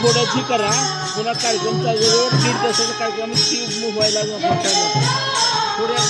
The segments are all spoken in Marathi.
थोडं जी करा पुन्हा कार्यक्रमचा जवळ 1.5 तासाचा कार्यक्रम ती व्हायला थोड्या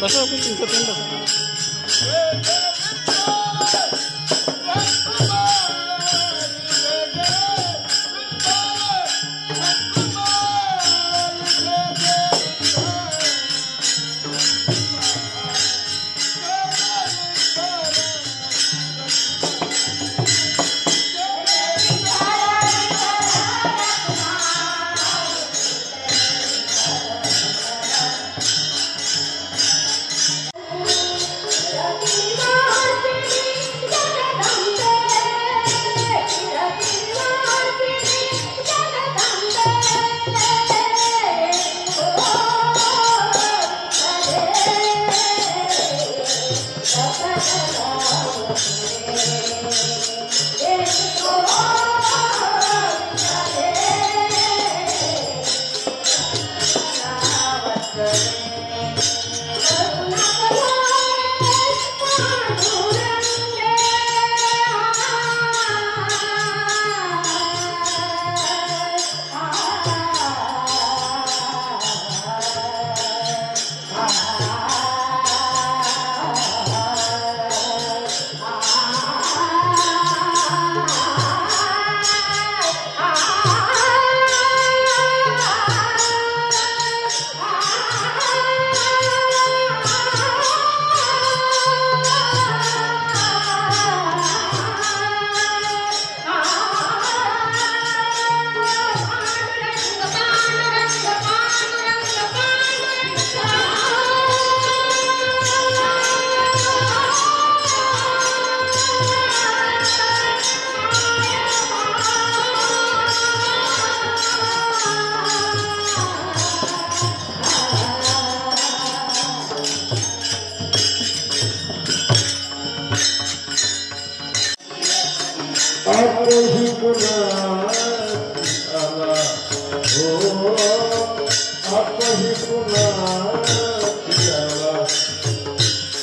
बसा आपण तुमचं पण बसा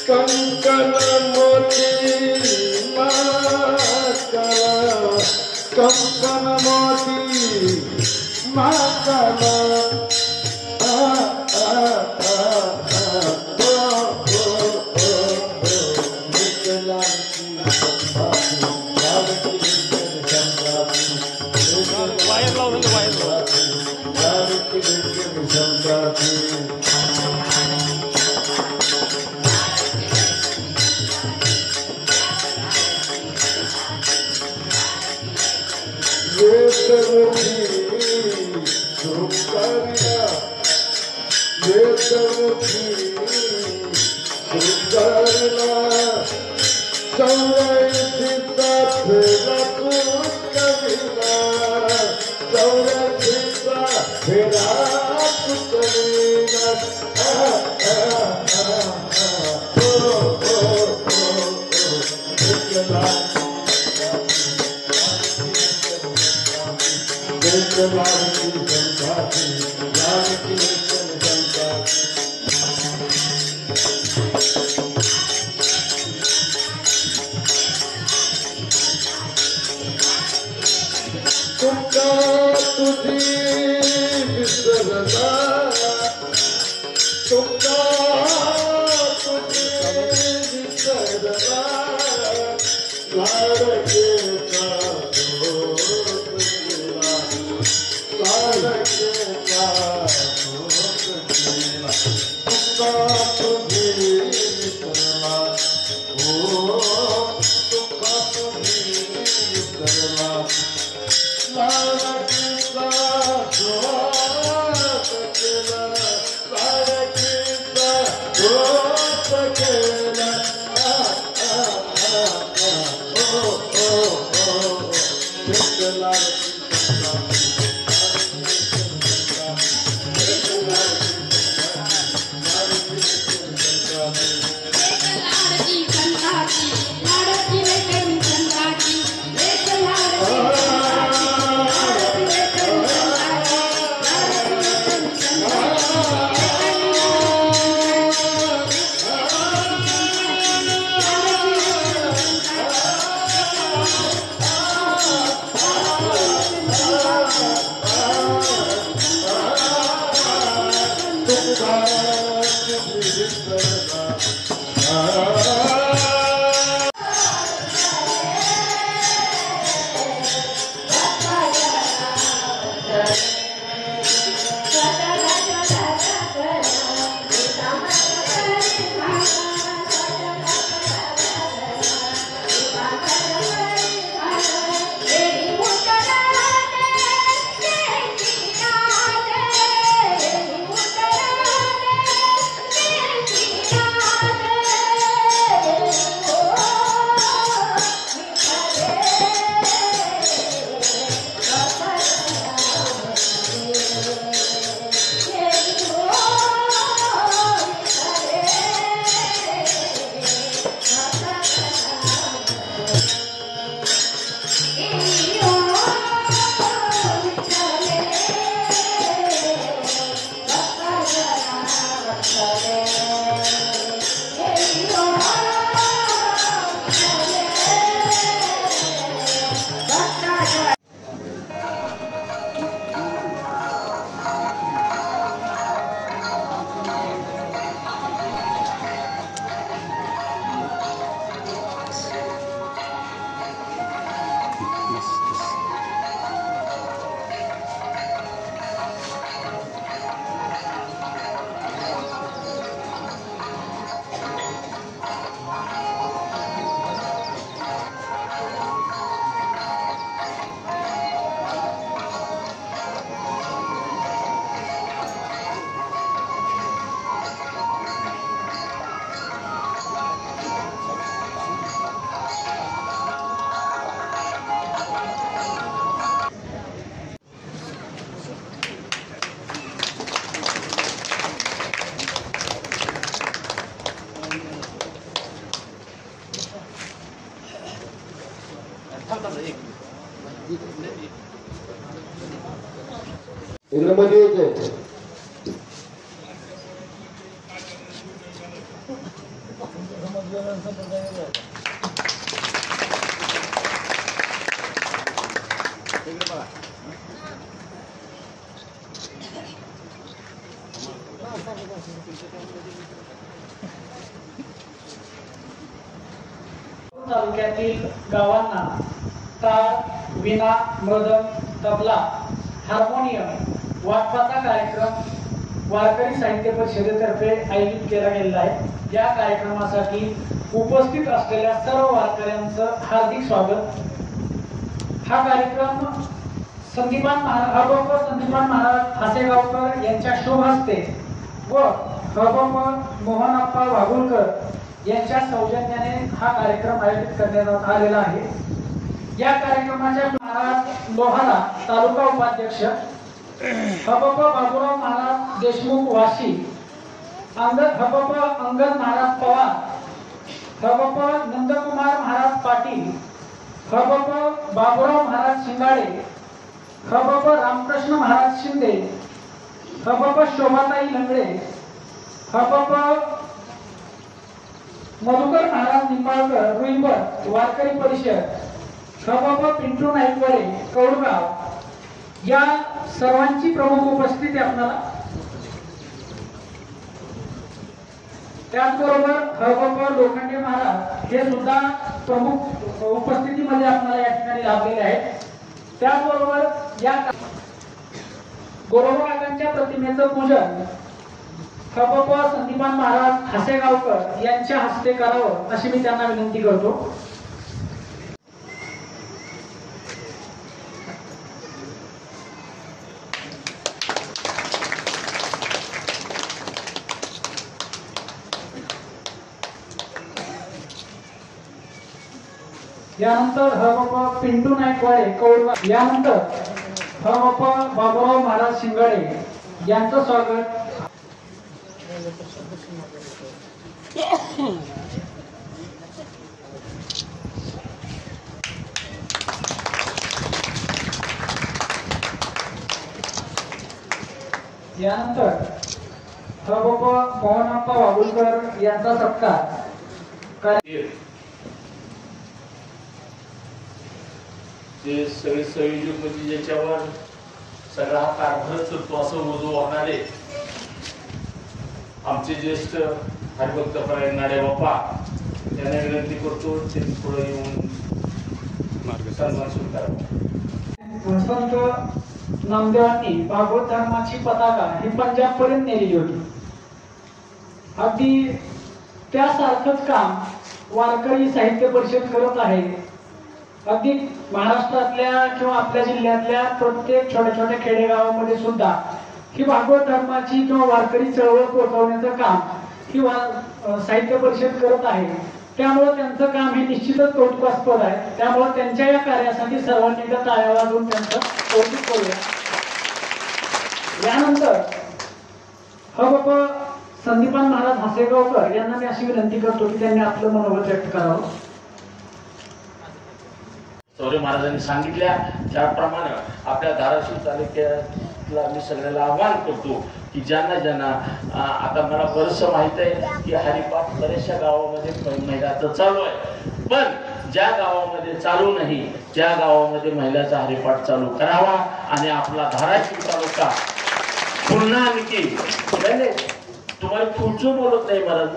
कंकन मोती इकडे मध्ये यायचंय. तालुक्यातील गावांना टाळ, विणा, मृदंग, तबला, हार्मोनियम वाजवाचा कार्यक्रम वारकरी साहित्य परिषदेतर्फे आयोजित केला गेलेला आहे. या कार्यक्रमासाठी उपस्थित असलेल्या सर्व वारकऱ्यांचं हार्दिक स्वागत. हा कार्यक्रम संदीपान महाराज हासेगावकर यांच्या शुभ हस्ते व मोहनप्पा वाघुलकर यांच्या सौजन्याने हा कार्यक्रम आयोजित करण्यात आलेला आहे. या कार्यक्रमाच्या महाराज लोहारा तालुका उपाध्यक्ष, बाबूराव महाराज देशमुख वाशी, अंगद महाराज पवार, नंदकुमार महाराज पाटील, बाबूराव महाराज शिंगाडे, रामकृष्ण महाराज शिंदे, शोभाताई लंगडे, मधुकर महाराज निंबाळकर रुईबर वारकरी परिषद, पिंटू नाईकवाडे कौडगाव या सर्वांची प्रमुख उपस्थिती आपल्याला. त्याचबरोबर लोखंडे महाराज हे सुद्धा प्रमुख उपस्थितीमध्ये आपल्याला या ठिकाणी लाभलेले आहेत. त्याचबरोबर या गोरोबाकांच्या प्रतिमेचं पूजन संदीपान महाराज हासेगावकर यांच्या हस्ते करावं अशी मी त्यांना विनंती करतो. यानंतर पिंटू नाईकवाडे कौडगाव, यानंतर बाबूराव महाराज शिंगाडे यांचं स्वागत. यानंतर मोहनप्पा वाघुलकर यांचा सत्कार. जे सगळे संयोजक म्हणजे ज्याच्यावर सगळा हा कारभार करतो असं वजू वाहणारे आमचे ज्येष्ठ हरिभक्तपरायण नाडे बाप्पा त्यांना विनंती करतो ते पुढे येऊन सन्मान स्वीकारावा. संत नामदेवांनी भागवत धर्माची पताका ही पंजाब पर्यंत नेलेली होती. अगदी त्यासारखंच काम वारकरी साहित्य परिषद करत आहे. अगदी महाराष्ट्रातल्या किंवा आपल्या जिल्ह्यातल्या प्रत्येक छोट्या छोट्या खेडेगावामध्ये सुद्धा ही भागवत धर्माची किंवा वारकरी चळवळ पोहोचवण्याचं काम ही साहित्य परिषद करत आहे. त्यामुळे त्यांचं काम हे निश्चितच कौतुकास्पद आहे. त्यामुळे त्यांच्या या कार्यासाठी सर्वांनी एकदा टाळ्या वाजवून त्यांचं कौतुक करूया. यानंतर संदीपान महाराज हासेगावकर यांना मी अशी विनंती करतो की त्यांनी आपलं मनोगत व्यक्त करावं. चौरे महाराजांनी सांगितल्या त्याप्रमाणे आपल्या धाराशिव तालुक्यातला मी सगळ्याला आवाहन करतो की ज्यांना आता मला बरंचसं माहित आहे की हरिपाठ बऱ्याचशा गावामध्ये महिलाचं चालू आहे, पण ज्या गावामध्ये चालू नाही त्या गावामध्ये महिलाचा हरिपाठ चालू करावा आणि आपला धाराशिव तालुका पुन्हा आणखी तुम्हाला पुढचं बोलत नाही महाराज.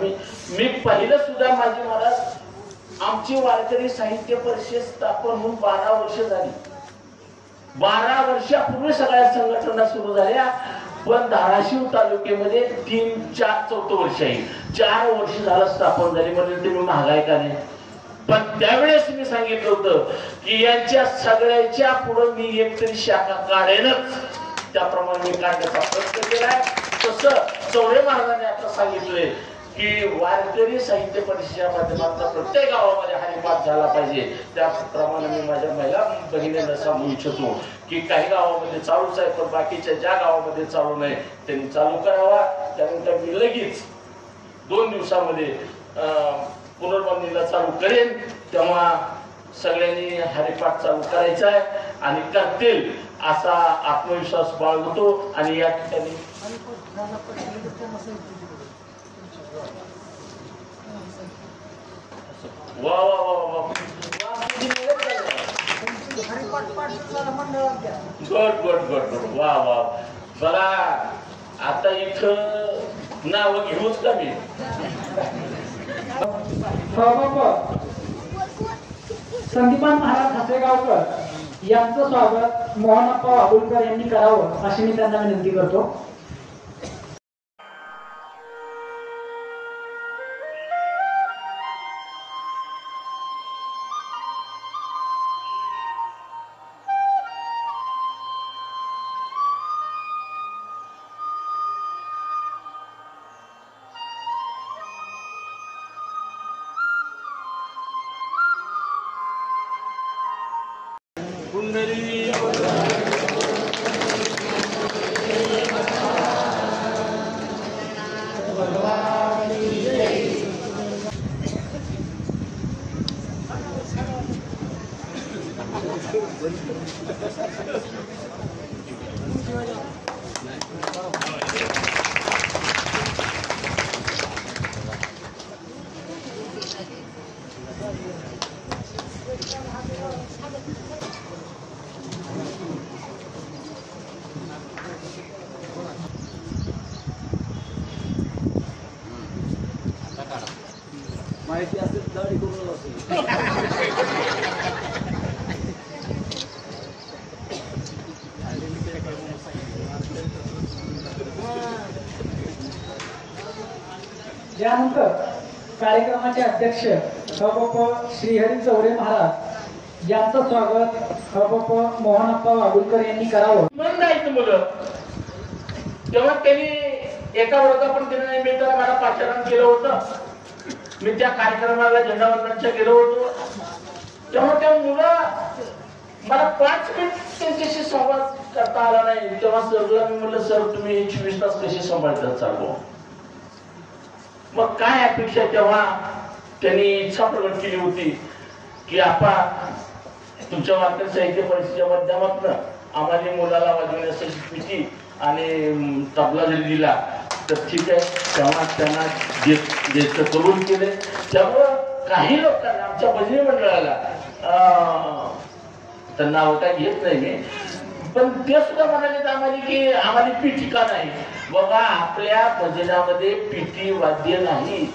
मी पाहिलं सुद्धा माझी महाराज आमची वारकरी साहित्य परिषद स्थापन होऊन 12 वर्ष झाली. 12 वर्षापूर्वी सगळ्या संघटना सुरू झाल्या, पण धाराशिव तालुक्यामध्ये 3-4 वर्ष आहे. 4 वर्ष झालं स्थापन झाली म्हणजे तुम्ही महागाई का नाही. पण त्यावेळेस मी सांगितलं होतं की यांच्या सगळ्याच्या पुढे मी एकतरी शाखा काढेनच. त्याप्रमाणे मी काढण्याचा प्रयत्न केलाय. तसं चौरे महाराजांनी आता सांगितलंय की वारकरी साहित्य परिषदेच्या माध्यमातून प्रत्येक गावामध्ये हरिपाठ झाला पाहिजे. त्याप्रमाणे मी माझ्या महिला बहिणींना सांगू इच्छितो की काही गावामध्ये चालूच आहे, पण बाकीच्या ज्या गावामध्ये चालू नाही त्यांनी चालू करावा. त्यानंतर मी लगेच 2 दिवसामध्ये पुनर्बांधणीला चालू करेन. तेव्हा सगळ्यांनी हरिपाठ चालू करायचा आहे आणि करतील असा आत्मविश्वास बाळगतो. आणि या ठिकाणी वा वा वा वा गुड गुड गुड गुड वा वा. बघा आता इथं नाव घेऊच का मी. संदीपान महाराज हासेगावकर यांचं स्वागत मोहनप्पा वाघुलकर यांनी करावं अशी मी त्यांना विनंती करतो. माहिती असेल दाढी करून असेल. यानंतर कार्यक्रमाचे अध्यक्ष हबप श्रीहरी चौरे महाराज यांचं स्वागत हबप मोहनप्पा वागुलकर यांनी करावं. मन जायचं मुलं तेव्हा त्यांनी एका वर्धापन निमित्तानं मला पाचारण केलं होतं. मी त्या कार्यक्रमाला झेंडावंदनाच्या गेलो होतो. तेव्हा त्या मुलं मला 5 मिनिट त्यांच्याशी संवाद करता आला नाही. तेव्हा सरला मी म्हणलं, सर तुम्ही 24 तास कसे सांभाळतात चालू. मग काय अपेक्षा तेव्हा त्यांनी इच्छा प्रकट केली होती की आपण तुमच्या वारकरी साहित्य परिषदेच्या माध्यमातून आम्हाला मुलाला वाजवण्यासाठी पिटी आणि तबला जरी दिला तर ठीक आहे. तेव्हा त्यांना जे करून केले. त्यामुळं काही लोकांना आमच्या भजनी मंडळाला तर नाव काय घेत नाही मी, पण ते सुद्धा म्हणाले आम्हाला की आम्हाला पिटी का नाही. बाबा आपल्या भजनामध्ये पिटी वाद्य नाही.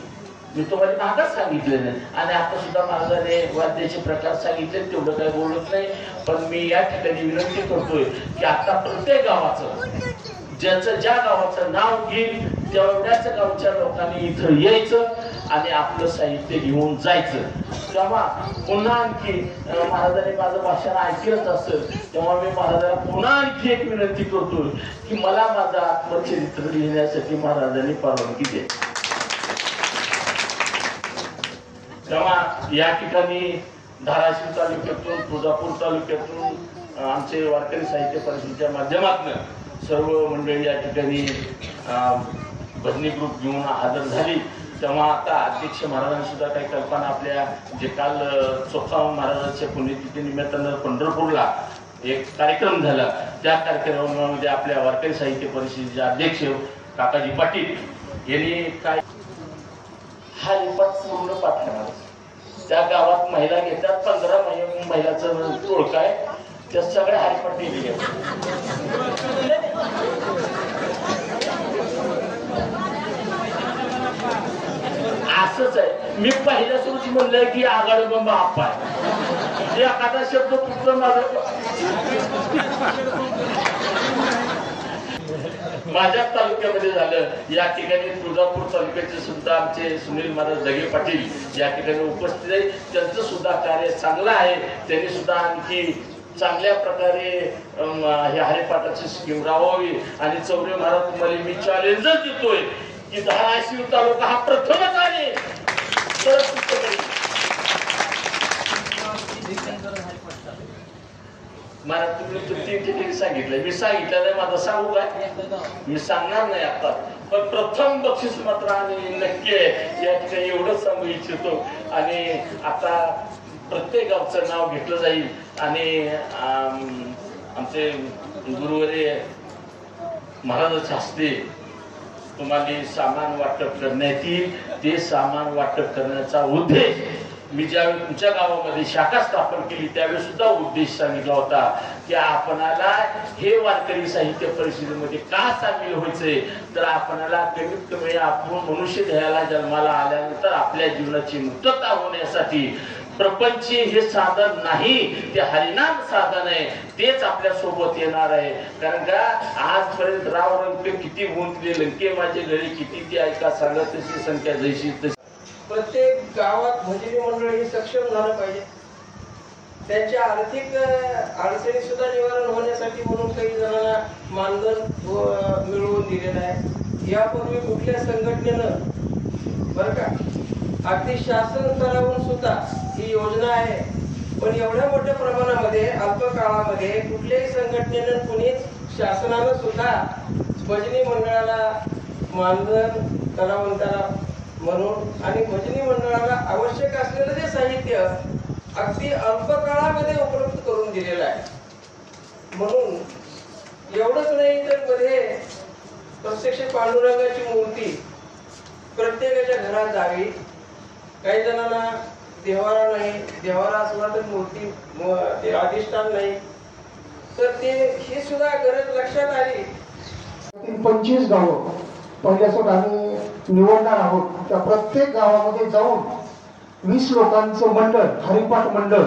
मी तुम्हाला मागाच सांगितले नाही आणि आता सुद्धा महाराजांनी वाद्याचे प्रकार सांगितले, तेवढं काही बोलत नाही. पण मी या ठिकाणी विनंती करतोय की आता प्रत्येक गावाचं ज्याचं ज्या गावाचं नाव घेईल तेवढ्याच गावच्या लोकांनी इथं यायचं आणि आपलं साहित्य घेऊन जायचं. तेव्हा पुन्हा आणखी महाराजांनी माझं भाषण ऐकलंच असेल तेव्हा मी महाराजांना पुन्हा आणखी एक विनंती करतोय की मला माझं आत्मचरित्र लिहिण्यासाठी महाराजांनी परवानगी द्या. तेव्हा या ठिकाणी धाराशिव तालुक्यातून तुळजापूर तालुक्यातून आमचे वारकरी साहित्य परिषदेच्या माध्यमातून सर्व मंडळी या ठिकाणी भजनी ग्रुप घेऊन हजर झाली. तेव्हा आता अध्यक्ष महाराजांनी सुद्धा काही कल्पना आपल्या जे काल चोखाम महाराजांच्या पुण्यतिथी निमित्तानं पंढरपूरला एक कार्यक्रम झाला त्या कार्यक्रमामध्ये आपल्या वारकरी साहित्य परिषदेचे अध्यक्ष काकाजी पाटील यांनी काय हा रिपोर्ट पूर्ण पाठवणार. त्या गावात महिला घेतात 15 महिलाचं ओळख आहे त्या सगळ्या हरिपाठ दिली. असंच आहे. मी पहिल्या सुरूच म्हणलंय की आगाड बंब आप्पा आहे. एखादा शब्द कुठलं माझ्या तालुक्यामध्ये झालं. या ठिकाणी तुळजापूर तालुक्याचे सुद्धा आमचे सुनील महाराज दगे पाटील या ठिकाणी उपस्थित आहे. त्यांचं सुद्धा कार्य चांगलं आहे. त्यांनी सुद्धा आणखी चांगल्या प्रकारे हे हरिपाठाची स्कीम राबवावी. आणि चौरे महाराज तुम्हाला मी चॅलेंजच देतोय की धाराशिव तालुका हा प्रथमच आहे तर महाराज तुम्ही 3 ठिकाणी सांगितलंय. मी सांगितलं नाही माझं सांगू काय मी सांगणार नाही आता. पण प्रथम बक्षीस मात्र आणि नक्की आहे या ठिकाणी एवढंच सांगू इच्छितो. आणि आता प्रत्येक गावचं नाव घेतलं जाईल आणि आमचे गुरुवर्य महाराजांच्या हस्ते तुम्हाला सामान वाटप करण्यात येईल. ते सामान वाटप करण्याचा उद्देश मी ज्यावेळी तुमच्या गावामध्ये शाखा स्थापन केली त्यावेळी सुद्धा उद्देश सांगितला होता की आपणाला हे वारकरी साहित्य परिषदेमध्ये का सामील व्हायचंय तर आपणाला कमीत कमी आपण मनुष्य ध्येयाला जन्माला आल्यानंतर आपल्या जीवनाची मुक्तता होण्यासाठी प्रपंच हे साधन नाही ते हरिनाम साधन आहे. तेच आपल्या सोबत येणार आहे. कारण का आजपर्यंत राव रंग किती गुंतले लंके माझे घरी किती ते ऐका सांगत तशी संख्या जैशी तशी. प्रत्येक गावात भजनी मंडळ हे सक्षम झालं पाहिजे. त्यांच्या आर्थिक अडचणी सुद्धा निवारण होण्यासाठी म्हणून काही जणांना मानधन मिळवून दिलेलं आहे. यापूर्वी कुठल्या संघटनेनं बरं का अगदी शासन स्तरावरून सुद्धा ही योजना आहे. पण एवढ्या मोठ्या प्रमाणामध्ये अल्प काळामध्ये कुठल्याही संघटनेनं कुणीच शासनानं सुद्धा भजनी मंडळाला मानधन कलावंताला म्हणून आणि भजनी मंडळाला आवश्यक असलेलं जे साहित्य अगदी अल्प काळामध्ये उपलब्ध करून दिलेलं आहे. म्हणून एवढंच नाही तर मध्ये प्रत्यक्ष पांडुरंगाची मूर्ती प्रत्येकाच्या घरात जावी. काही जणांना देवारा नाही, देवारा असला तर मूर्ती ते अधिष्ठान नाही, तर ते ही सुद्धा गरज लक्षात आली. 25 गावं पहिल्यासोबत आम्ही निवडणार आहोत. त्या प्रत्येक गावामध्ये जाऊन 20 लोकांचं मंडळ, हरिपाठ मंडळ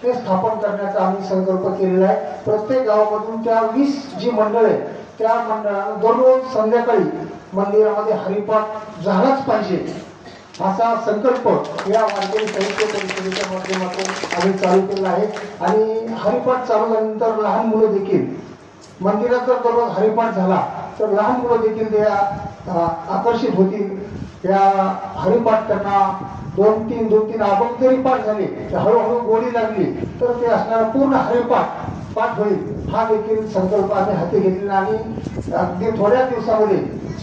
हे स्थापन करण्याचा आम्ही संकल्प केलेला आहे. प्रत्येक गावामधून त्या 20 जी मंडळ आहे त्या मंडळानं दररोज संध्याकाळी मंदिरामध्ये हरिपाठ झालाच पाहिजे असा संकल्प या वारकरी साहित्य परिषदेच्या माध्यमातून आम्ही चालू केला आहे. आणि हरिपाठ चालू झाल्यानंतर लहान मुलं देखील मंदिरात जर दररोज हरिपाठ झाला तर लहान मुलं देखील त्या आकर्षित होतील. या हरिपाठ त्यांना दोन तीन अभंग जरी पाठ झाले तर हळूहळू गोडी लागली तर ते असणारा पूर्ण हरिपाठ पाठ होईल. हा देखील संकल्प आम्ही हाती घेतलेला आणि अगदी थोड्या दिवसामध्ये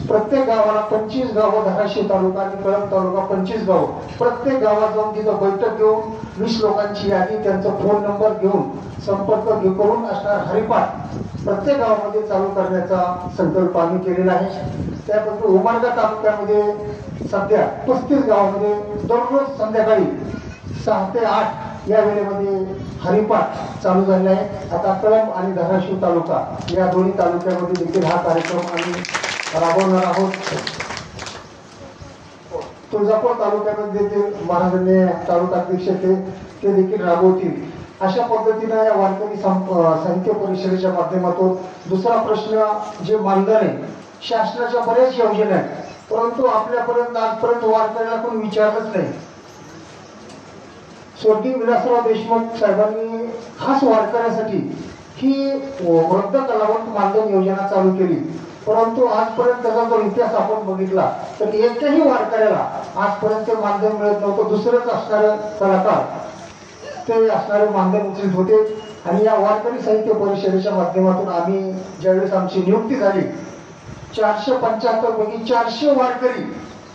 प्रत्येक गावाला 25 गावं, धाराशिव तालुका आणि कळंब तालुका 25 गावं, प्रत्येक गावात जाऊन तिथं बैठक घेऊन 20 लोकांची यादी, त्यांचा फोन नंबर घेऊन संपर्क करून असणार हरिपाठ प्रत्येक गावामध्ये चालू करण्याचा संकल्प आम्ही केलेला आहे. त्यापैकी उमरगा तालुक्यामध्ये सध्या 35 गावामध्ये दररोज संध्याकाळी 6 ते 8 या वेळेमध्ये हरिपाठ चालू झालेला आहे. आता कळंब आणि धाराशिव तालुका या दोन्ही तालुक्यामध्ये देखील हा कार्यक्रम आम्ही राबवणार आहोत. तुळजापूर तालुक्यामध्ये देखील महाराजांनी तालुकाध्यक्ष ते देखील राबवतील. अशा पद्धतीनं या वारकरी साहित्य परिषदेच्या माध्यमातून दुसरा प्रश्न जे मानधन आहे, शासनाच्या बऱ्याच योजना आहेत परंतु आपल्यापर्यंत आजपर्यंत वारकऱ्याला कोण विचारलंच नाही. स्वर्गीय विलासराव देशमुख साहेबांनी खास वारकऱ्यासाठी ही वृद्ध कलावंत मानधन योजना चालू केली, परंतु आजपर्यंत त्याचा जर इतिहास आपण बघितला तर एकही वारकऱ्याला आजपर्यंत मानधन मिळत नव्हतं. दुसरंच असणारं कलाकार ते असणारे मानधन उचलत होते. आणि या वारकरी साहित्य परिषदेच्या माध्यमातून आम्ही ज्यावेळेस आमची नियुक्ती झाली 475 पैकी 400 वारकरी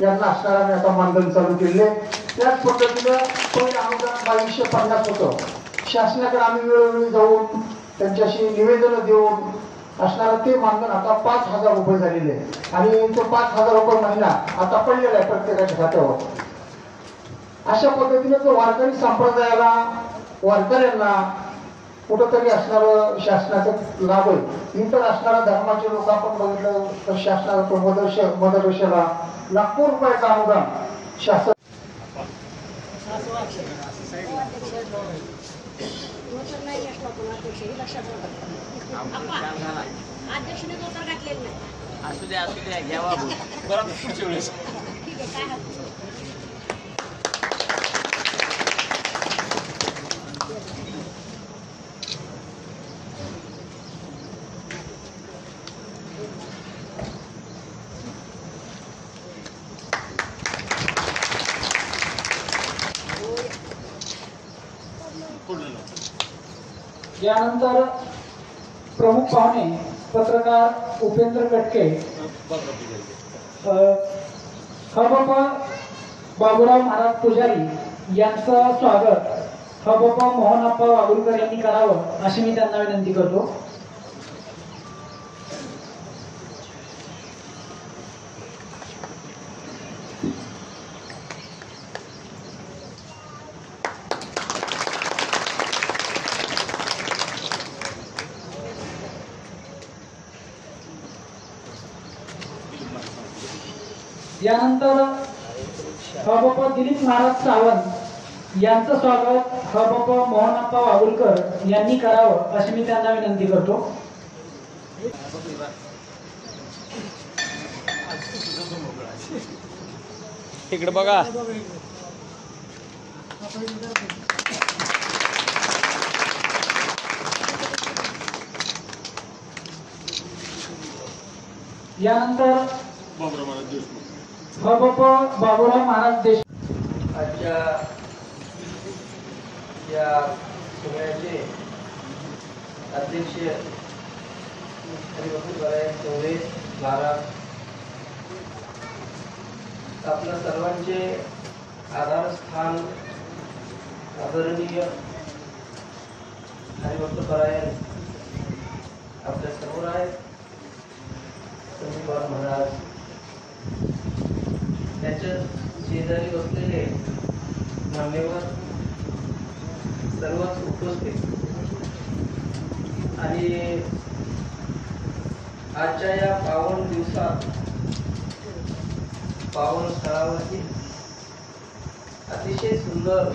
यांना असणारा आता मानधन चालू केले. त्याच पद्धतीनं पहिले अनुदान 2250 होतं. शासनाकडे आम्ही वेळोवेळी जाऊन त्यांच्याशी निवेदन देऊन असणारं ते मानधन आता 5000 रुपये झालेले आहे आणि तो 5000 रुपये महिना आता पडलेला आहे प्रत्येकाच्या खात्यावर. अशा पद्धतीने जो वारकरी संप्रदायाला, वारकऱ्यांना कुठंतरी असणारं शासनाचा लाभ आहे. इतर असणारा धर्माचे लोक आपण बघितलं तर शासनाचा मदरशाला लाखो रुपयाचं अनुदान शासन. अध्यक्षाने नोकर घातलेलं नाही. असू द्या घ्यावा बरं पुढच्या वेळेस. ठीक आहे, काय हरकत नाही. यानंतर प्रमुख पाहुणे पत्रकार उपेंद्र कटके, हबप बाबूराव महाराज पुजारी यांचं स्वागत हबप मोहनप्पा वागुलकर यांनी करावं अशी मी त्यांना विनंती करतो. यानंतर हबप दिलीप महाराज सावंत यांचं स्वागत हबप मोहनप्पा वागुलकर यांनी करावं अशी मी त्यांना विनंती करतो. इकडे बघा. यानंतर हबप बाबूराव महाराज देशमुख. आजच्या या सोहळ्याचे अध्यक्ष हरिभक्त चौधरी महाराज, आपल्या सर्वांचे आधारस्थान आदरणीय हरिभक्त परायण आपल्या समोर आहेत. संदीपान महाराज, त्यांच्या शेजारी बसलेले मान्यवर, सर्वच उपस्थित आणि आजच्या या पावन दिवसात पावन स्थळावरती अतिशय सुंदर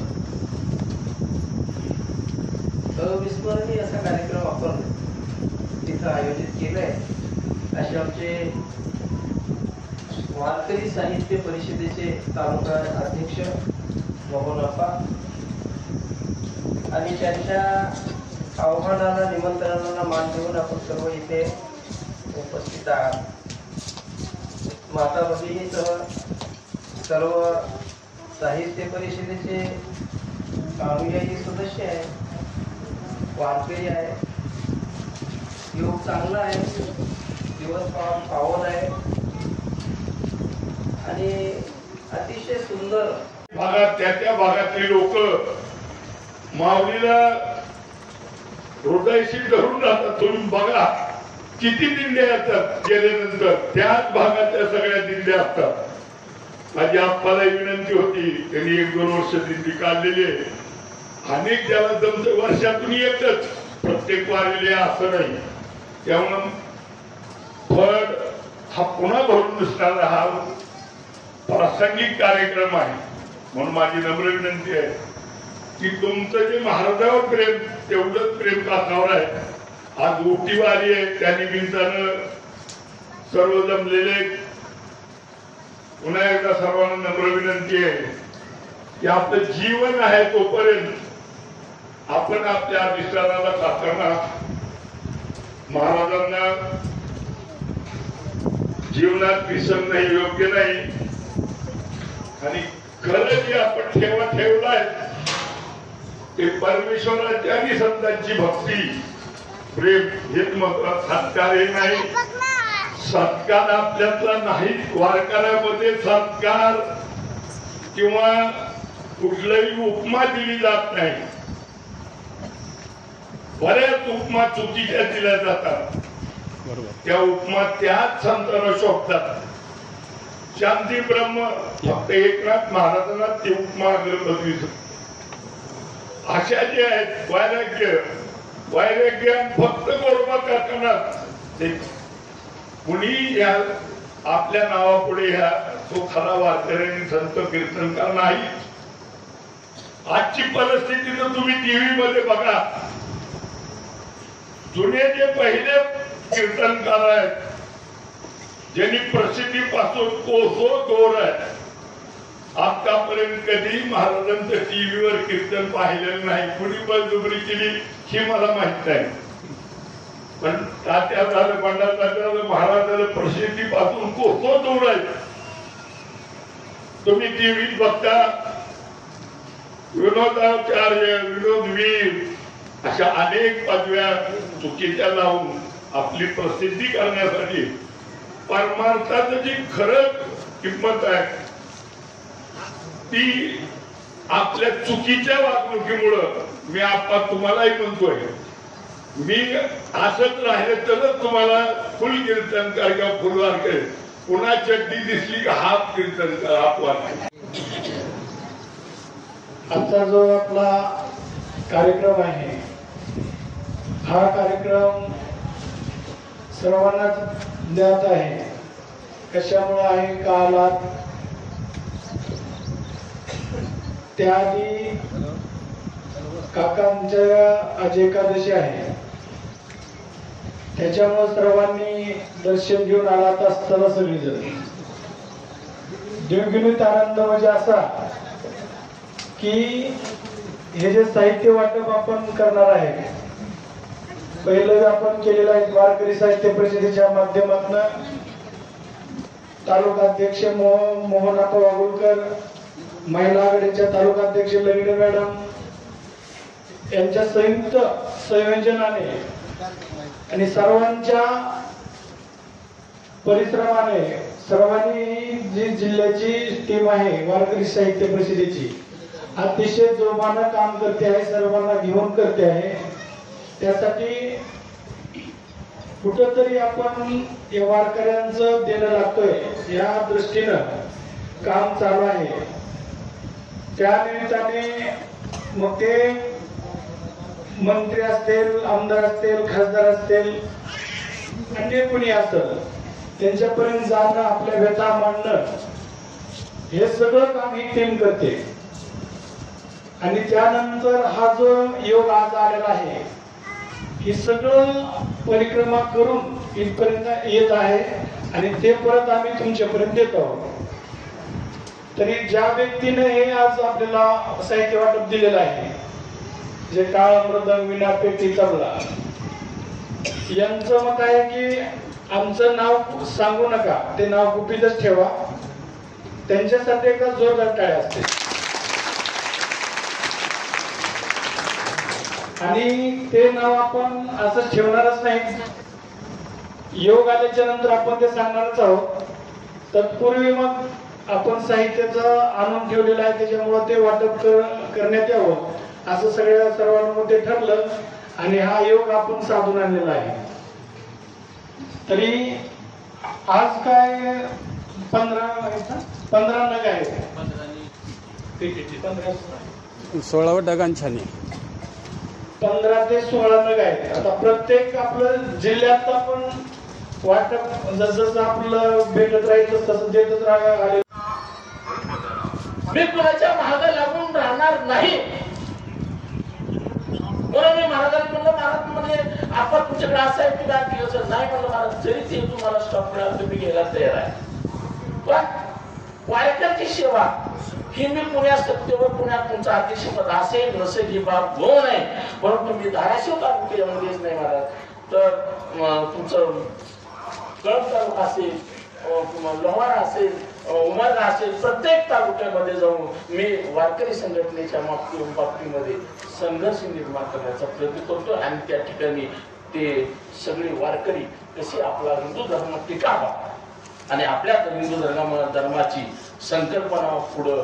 अविस्मरणीय असा कार्यक्रम आपण तिथं आयोजित केलाय. असे आमचे वारकरी साहित्य परिषदेचे तालुका अध्यक्ष मोहनप्पा आणि त्यांच्या आव्हानाला निमंत्रणाला मान देऊन आपण सर्व इथे उपस्थित आहात. माता भगिनीसह सर्व साहित्य परिषदेचे अनुयायी सदस्य आहे, वारकरी आहे. योग चांगला आहे, दिवस पावन आहे आणि अतिशय सुंदर भागात त्या भागातली लोक माऊलीला हृदयशी धरून राहतात. तुम्ही बघा किती दिंड्या येतात गेल्यानंतर, त्याच भागातल्या सगळ्या दिंड्या असतात. माझी आप्पाला विनंती होती, त्यांनी 1-2 वर्ष दिंडी काढलेली आहे. अनेक ज्याला जमतं वर्षातून एकच प्रत्येक वारीले असं नाही. त्यामुळं फळ हा पुन्हा भरून दिसणारा हा प्रासंगिक कार्यक्रम आहे. म्हणून माझी नम्र विनंती आहे की तुमचं जे महाराजावर प्रेम, तेवढंच प्रेम काकावर आहे. आज ओटी वारी आहे, त्या निमित्तानं सर्व जमलेले पुन्हा एकदा सर्वांना नम्र विनंती आहे की आपलं जीवन आहे तोपर्यंत आपण आपल्या अधिष्ठानाला जाताना महाराजांना जीवनात विसरणं हे योग्य नाही. आणि खरं जे आपण ठेवलाय ते परमेश्वराची आणि संतांची भक्ती, प्रेम हेच महत्वाचं. सत्कार हे नाही, सत्कार आपल्यातला नाही. वारकऱ्यामध्ये सत्कार किंवा कुठलाही उपमा दिली जात नाही. बऱ्याच उपमा चुकीच्या दिल्या जातात. त्या उपमा त्याच संतांना शोभतात. शांती ब्रह्म फक्त एकनाथ महाराजांना ती उपमा बदली. अशा जे आहेत वैराग्य फक्त गोरोबा काकांना कुणी या आपल्या नावापुढे ह्या तो खरा वारकऱ्यांनी संत कीर्तनकार नाही. आजची परिस्थिती तर तुम्ही टीव्ही मध्ये बघा. जुने जे पहिले कीर्तनकार आहेत, ज्यांनी प्रसिद्धीपासून कोसो दूर आहे, आतापर्यंत कधी महाराजांचं टीव्हीवर कीर्तन पाहिलेलं नाही. कुणी बळजबरी केली ही मला माहित नाही. पण तात्या झालं, पंडित तात्या महाराजांना प्रसिद्धीपासून कोसो दूर आहे. तुम्ही टीव्हीत बघता विनोदाचार्य, विनोदवीर अशा अनेक पदव्या चुकीच्या लावून आपली प्रसिद्धी करण्यासाठी परमार्थाचं जी खरं किंमत आहे ती आपल्या चुकीच्या वागणुकीमुळं, मी आपा तुम्हालाही म्हणतोय, मी असंच राहिले तरच तुम्हाला फुल कीर्तनकार किंवा फुलवारकर, पुन्हा चड्डी दिसली का हाफ कीर्तनकार, हाफ वारकर. आजचा जो आपला कार्यक्रम आहे, हा कार्यक्रम सर्वांनाच ज्ञात आहे. कशामुळे आहे, का आलात, त्याआधी काकांच्या आज एकादशी आहे, त्याच्यामुळे सर्वांनी दर्शन घेऊन आलात असताना सगळीजण. देवगिनीत आनंद म्हणजे असा की हे जे साहित्य वाटप आपण करणार आहे, पहिलं आपण केलेलं आहे वारकरी साहित्य परिषदेच्या माध्यमातून तालुका अध्यक्ष मोहनप्पा वागुळकर, महिला आघाडीच्या तालुका अध्यक्ष लंगडे मॅडम यांच्या संयुक्त संयोजनाने आणि सर्वांच्या परिश्रमाने सर्वांनी जी जिल्ह्याची टीम आहे वारकरी साहित्य परिषदेची, अतिशय जोमानं काम करते आहे, सर्वांना घेऊन करते आहे. त्यासाठी कुठंतरी आपण या वारकऱ्यांचं देणं लागतोय या दृष्टीनं काम चालू आहे. त्या निमित्ताने मग ते मंत्री असतील, आमदार असतील, खासदार असतील, अन्य कोणी असेल, त्यांच्यापर्यंत जाणं, आपल्या व्यथा मांडणं, हे सगळं काम ही टीम करते. आणि त्यानंतर हा जो योग आज आलेला आहे, हे सगळं परिक्रमा करून इथपर्यंत येत आहे आणि ते परत आम्ही तुमच्यापर्यंत देत आहोत. तरी ज्या व्यक्तीने हे आज आपल्याला साहित्य वाटप दिलेलं आहे, जे टाळ मृदंग विना पेटी तबला, यांचं मत आहे की आमचं नाव सांगू नका, ते नाव गुपितच ठेवा. त्यांच्यासाठी एकदा जोरदार टाळ्या असते. आणि ते नाव आपण असं ठेवणारच नाही, योग आल्याच्या नंतर आपण ते सांगणारच आहोत. तत्पूर्वी मग आपण साहित्याचं आणून ठेवलेलं आहे, त्याच्यामुळं ते वाटप करण्यात यावं असं सर्वांमध्ये ठरलं आणि हा योग आपण साधून आणलेला आहे. तरी आज काय 15 नग आहे, 16 डगांछाने 15 ते 16 नग आहेत. आता प्रत्येक आपलं जिल्ह्यात आपण वाटप जसं आपलं भेटत राहील तसं देतच राहिले. मी कुणाच्या महागा लागून राहणार नाही. बरं, मी महाराजांना म्हणलं, महाराज म्हणजे आपण तुमच्याकडे असं आहे की काय दिवस नाही म्हणलं, महाराज जरी ते तुम्हाला स्टॉप मिळाला तुम्ही घ्यायला तयार आहे. पण वारकऱ्यांची सेवा ही मी पुण्यात सत्तेवर पुण्यात तुमचं अध्यक्षपद असेल नसेल ही बाब गौण आहे, परंतु मी धाराशिव तालुक्यामध्येच नाही महाराज, तर तुमचं कळंब तालुका असेल, लोहार असेल, उमरगा असेल, प्रत्येक तालुक्यामध्ये जाऊन मी वारकरी संघटनेच्या बाबतीमध्ये संघर्ष निर्माण करण्याचा प्रयत्न करतो. आणि त्या ठिकाणी ते सगळे वारकरी कसे आपला हिंदू धर्म टिकावा आणि आपल्या हिंदू धर्माची संकल्पना पुढं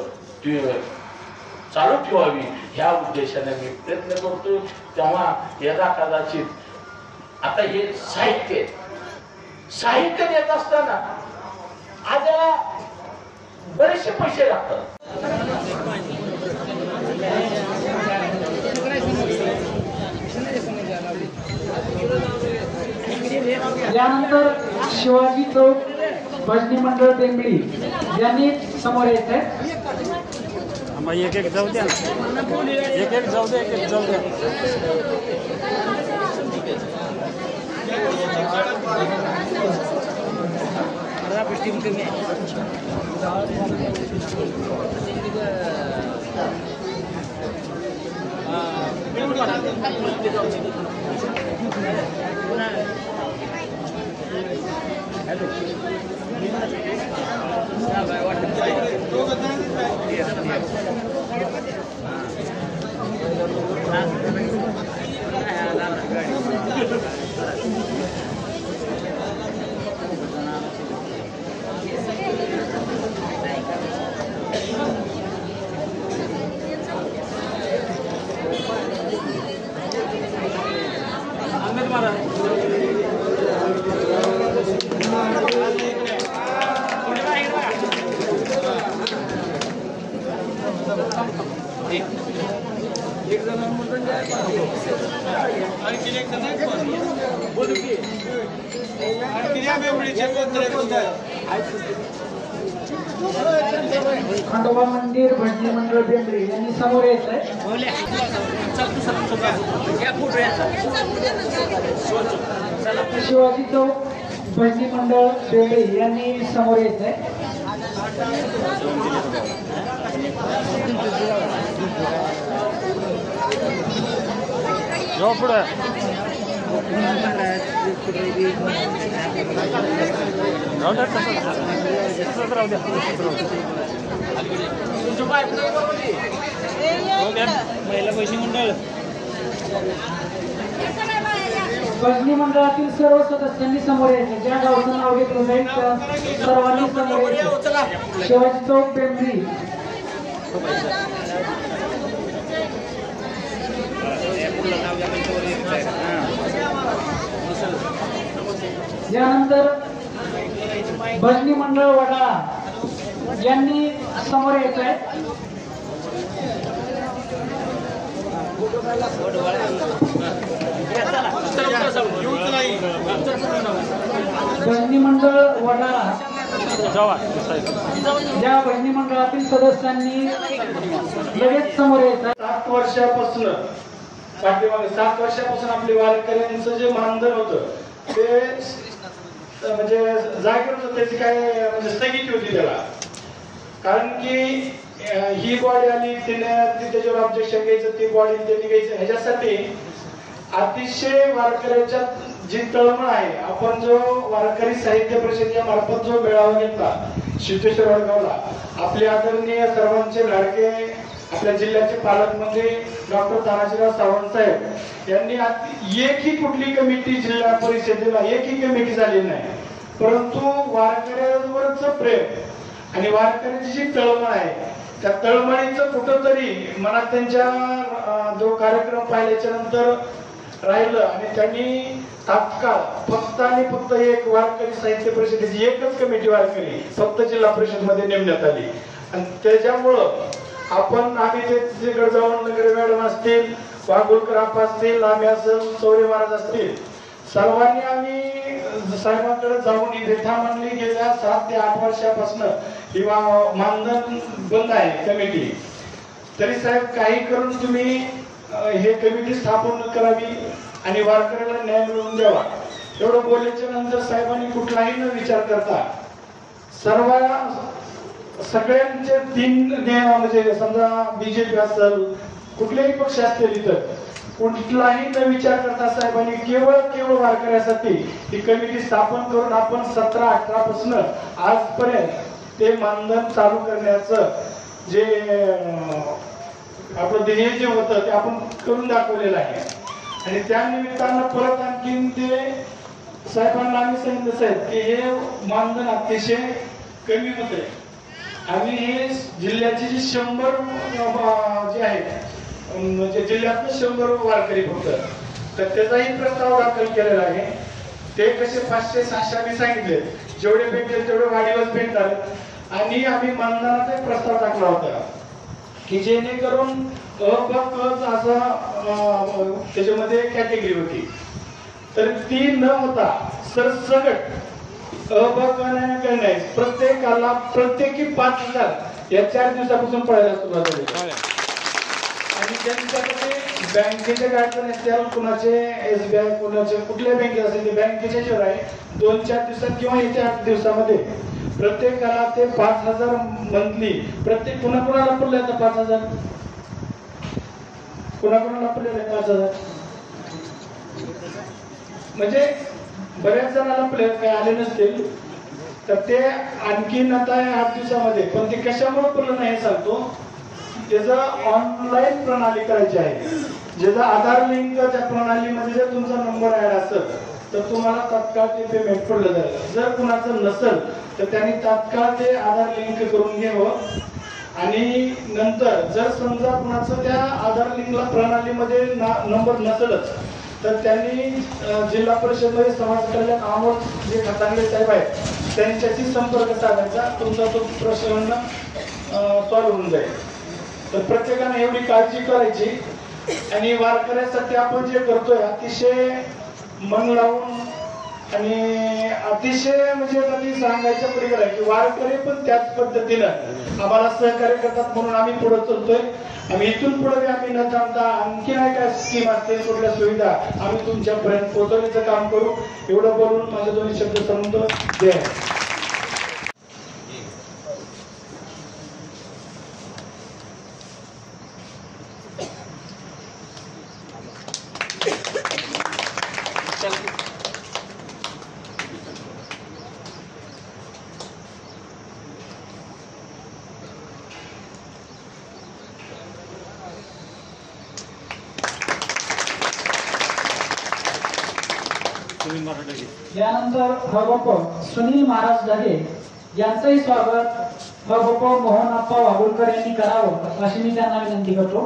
चालू ठेवावी ह्या उद्देशाने मी प्रयत्न करतो. तेव्हा यदा कदाचित आता हे साहित्य देत असताना आज याला बरेचसे पैसे लागतात. यानंतर शिवाजी चौक भजनी मंडळ बेंगळी यांनी समोर येत आहे. एक एक जाऊ द्या, एक एक जाऊ द्या, एक एक जाऊ द्या. खंडोबा मंदिर भजनी मंडळ बेंगळी यांनी समोर येत आहे. शिवाजी चौक भजनी मंडळ बेंगळी यांनी समोर येत आहे. पुढे महिला पैसे मंडळ भजनी मंडळातील सर्व सदस्यांनी समोर यायचे. ज्या गावचं नाव घेतलं जाईल त्या सर्वांनी समोर यायचे. शिवाजी चौक बेंबरी. यानंतर भजनी मंडळ वडाळा यांनी समोर यायचं आहे. भजनी मंडळ वडाळा या भजनी मंडळातील सदस्यांनी लगेच समोर यायचं. 7 वर्षापासून पाठीमागे 7 वर्षापासून आपले वारकऱ्यांचं जे मानधन होतं ते म्हणजे जागेवर होतं, त्याची काय म्हणजे स्थगिती होती त्याला. कारण की ही बॉडी आली त्याच्यावर ऑब्जेक्शन घ्यायचं, ती बॉडी त्यांनी घ्यायचं. ह्याच्यासाठी अतिशय वारकऱ्याच्या जी तळमळ आहे, आपण जो वारकरी साहित्य परिषदेच्या मार्फत जो मेळावा घेतला सिद्धेश्वर वडगावला, आपले आदरणीय सर्वांचे लाडके आपल्या जिल्ह्याचे पालकमंत्री डॉक्टर तानाजीराव सावंत साहेब यांनी एकही कुठली कमिटी जिल्हा परिषदेला एकही कमिटी झाली नाही, परंतु वारकऱ्यांवरच प्रेम आणि वारकऱ्याची जी तळमळ आहे त्या तळमळीचं कुठंतरी मनात त्यांच्या जो कार्यक्रम पाहिल्याच्या नंतर राहिलं आणि त्यांनी तात्काळ फक्त आणि फक्त एक वारकरी साहित्य परिषदेची एकच कमिटी वारकरी फक्त जिल्हा परिषद मध्ये नेमण्यात आली. आणि त्याच्यामुळं आम्ही ते तिकडे जाऊन नगरे मॅडम असतील, वाघोलकर आप्पा असतील, आम्ही असेल, चौरे महाराज असतील, सर्वांनी आम्ही साहेबांकडे जाऊन ही व्यथा मांडली. गेल्या 7 ते 8 वर्षापासून किंवा मानधन बंद आहे कमिटी, तरी साहेब काही करून तुम्ही हे कमिटी स्थापन करावी आणि वारकऱ्याला न्याय मिळवून द्यावा. एवढं बोलल्याच्या नंतर साहेबांनी कुठलाही न विचार करता सगळ्यांचे 3 म्हणजे समजा बीजेपी असेल कुठलेही पक्ष असतील इथं कुठलाही न विचार करता साहेबांनी केवळ वारकऱ्यासाठी ही कमिटी स्थापन करून आपण 17-18 पासून आजपर्यंत ते मानधन चालू करण्याचं जे आपलं ध्येय जे होतं ते आपण करून दाखवलेलं आहे. आणि त्या निमित्तानं परत आणखीन ते साहेबांना आम्ही सांगितलं साहेब की हे मानधन अतिशय कमी होते. आम्ही हे जिल्ह्याचे जे 100 जे आहेत म्हणजे जिल्ह्यातनं 100 वारकरी फक्त, तर त्याचाही प्रस्ताव दाखल केलेला आहे. ते कसे 500-600 आम्ही सांगितले, जेवढे भेटले तेवढे वाढीवच भेटतात. आणि आम्ही मानधनाचा एक प्रस्ताव टाकला होता की जेणेकरून असं त्याच्यामध्ये कॅटेगरी होती, तर ती न होता सरसकट नाही प्रत्येकाला प्रत्येकी 5,000 या 4 दिवसापासून पडायला सुरुवात झाली. आणि त्यांच्याकडे बँकेचे अडचण असतील, कुणाचे SBI कुणाचे कुठल्या बँकेत असेल ते बँकेच्या जेव्हा आहे 2-4 दिवसात किंवा येत्या 8 दिवसामध्ये प्रत्येकाला ते 5,000 मंथली प्रत्येक कुणाला पडलं आता 5,000 कुणाला पडलेलं 5,000 म्हणजे बऱ्याच जणांना प्लेयर काही आले नसतील, तर ते आणखीन आता 8 दिवसामध्ये. पण ते कशामुळे पडलं नाही सांगतो, त्याचं ऑनलाईन प्रणाली करायची आहे. ज्याचा आधार लिंक त्या प्रणालीमध्ये जर तुमचा नंबर ऍड असेल तर तुम्हाला तात्काळ ते पेमेंट पडलं जाईल. जर कुणाचं नसेल तर त्यांनी तात्काळ ते आधार लिंक करून घ्यावं. आणि नंतर जर समजा कुणाचं त्या आधार लिंकला प्रणालीमध्ये नंबर नसेलच तर त्यांनी जिल्हा परिषदेमध्ये समाज कल्याण अमोल जे खतांगले साहेब आहेत त्यांच्याशी संपर्क साधायचा, तुमचा तो प्रश्न सॉल्व्ह होऊन जाईल. तर प्रत्येकाने एवढी काळजी करायची. आणि वारकऱ्यासाठी आपण जे करतोय अतिशय मन लावून आणि अतिशय म्हणजे कधी सांगायच्या पलीकडे आहे की वारकरी पण त्याच पद्धतीनं आम्हाला सहकार्य करतात म्हणून आम्ही पुढे चलतोय. आम्ही इथून पुढे आम्ही न थांबता आणखी नाही काय स्कीम असतील कुठल्या सुविधा आम्ही तुमच्यापर्यंत पोहोचवण्याचं काम करू. एवढं बोलून माझे 2 शब्द संबंध जय. यानंतर हबप सुनील महाराज ढगे यांचंही स्वागत हबप मोहनप्पा वागुलकर यांनी करावं अशी मी त्यांना विनंती करतो.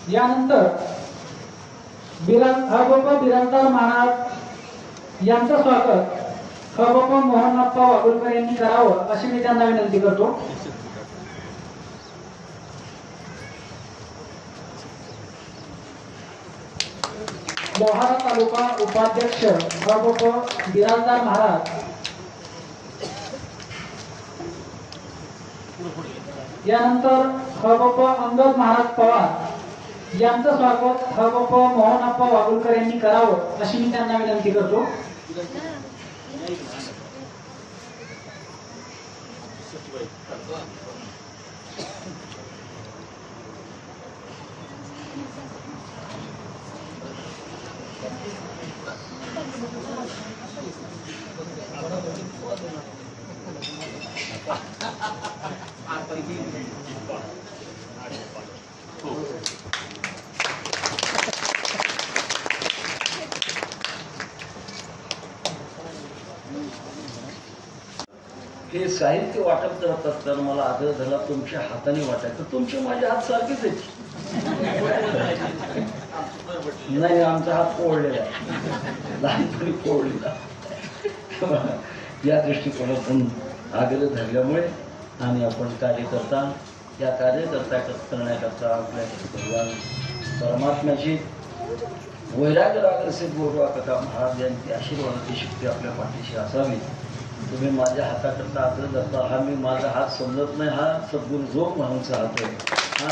यानंतर हबप बिराजदार महाराज यांचं स्वागत हबप मोहनप्पा वागुलकर यांनी करावं अशी मी त्यांना विनंती करतो. लोहारा तालुका उपाध्यक्ष हबप बिराजदार महाराज यानंतर हबप अंगद महाराज पवार यांचं स्वागत हबप मोहनप्पा वागुलकर यांनी करावं अशी मी त्यांना विनंती करतो. हे साहित्य वाटप करत असताना मला आग्रह झाला तुमच्या हाताने वाटायचं. तुमचे माझे हात सारखेच आहेत. नाही, आमचा हात पोळलेला आहे, लहानपणी पोळलेला. या दृष्टिकोनातून आग्रह धरल्यामुळे आणि आपण कार्यकर्ता या कार्यकर्ता करण्याकरता आपल्या भगवान परमात्म्याची वैराग्य रागरसिक बोलवा कथा महाराज यांची आशीर्वादाची शक्ती आपल्या पाठीशी असावी. तुम्ही माझ्या हाताकरता आग्रह धरता. हा मी माझा हात समजत नाही, हा सद्गुरू जोग म्हणूनचा हात आहे, हा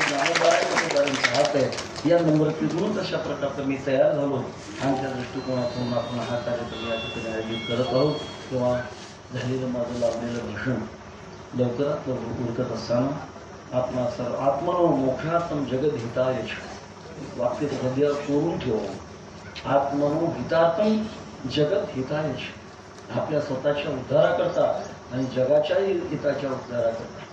ज्ञानोबारांचा हात आहे. या नम्रतेतून तशा प्रकारचं मी तयार झालो आणि त्या दृष्टिकोनातून आपण हा कार्यक्रम या ठिकाणी आयोजित करत आहोत. तेव्हा झालेलं माझं लावलेलं भाषण लवकरात लवकर उरकत असताना आपण सर्व आत्मनो मोक्षार्थम जगद हिताय वाक्य हृदयात कोरून ठेवा. आत्मनो हितार्थम जगत हिताय आपल्या स्वतःच्या उद्धाराकरता आणि जगाच्याही हिताच्या उद्धाराकरता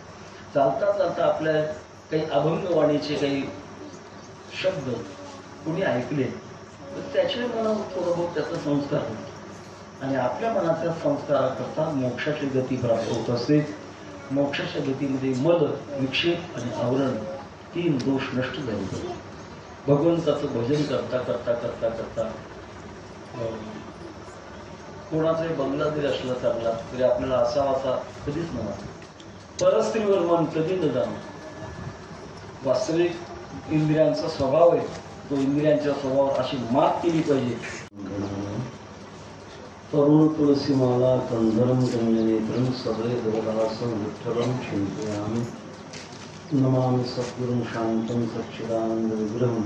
चालता चालता आपल्या काही अभंगवाणीचे काही शब्द कुणी ऐकले तर त्याच्या मनावर थोडं बहुत त्याचा संस्कार होतो आणि आपल्या मनाच्या संस्काराकरता मोक्षाची गती प्राप्त होत असते. मोक्षाच्या गतीमध्ये मल, विक्षेप आणि आवरण तीन दोष नष्ट झाले. भगवंताचं भजन करता करता करता करता कोणाचाही बंगला जरी असला चांगला तरी आपल्याला असावा कधीच नव्हता. परस्त्रीवर मन कधी न जाणं वास्तविक इंद्रियांचा स्वभाव आहे. तो इंद्रियांच्या स्वभावावर अशी मात केली पाहिजे. तरुण तुळसी माला कंधरम गंजनेत्रम सदय देवदासं विठ्ठलं चिंतयामि नमामि सद्गुरुं शान्तं सच्चिदानंद विग्रहं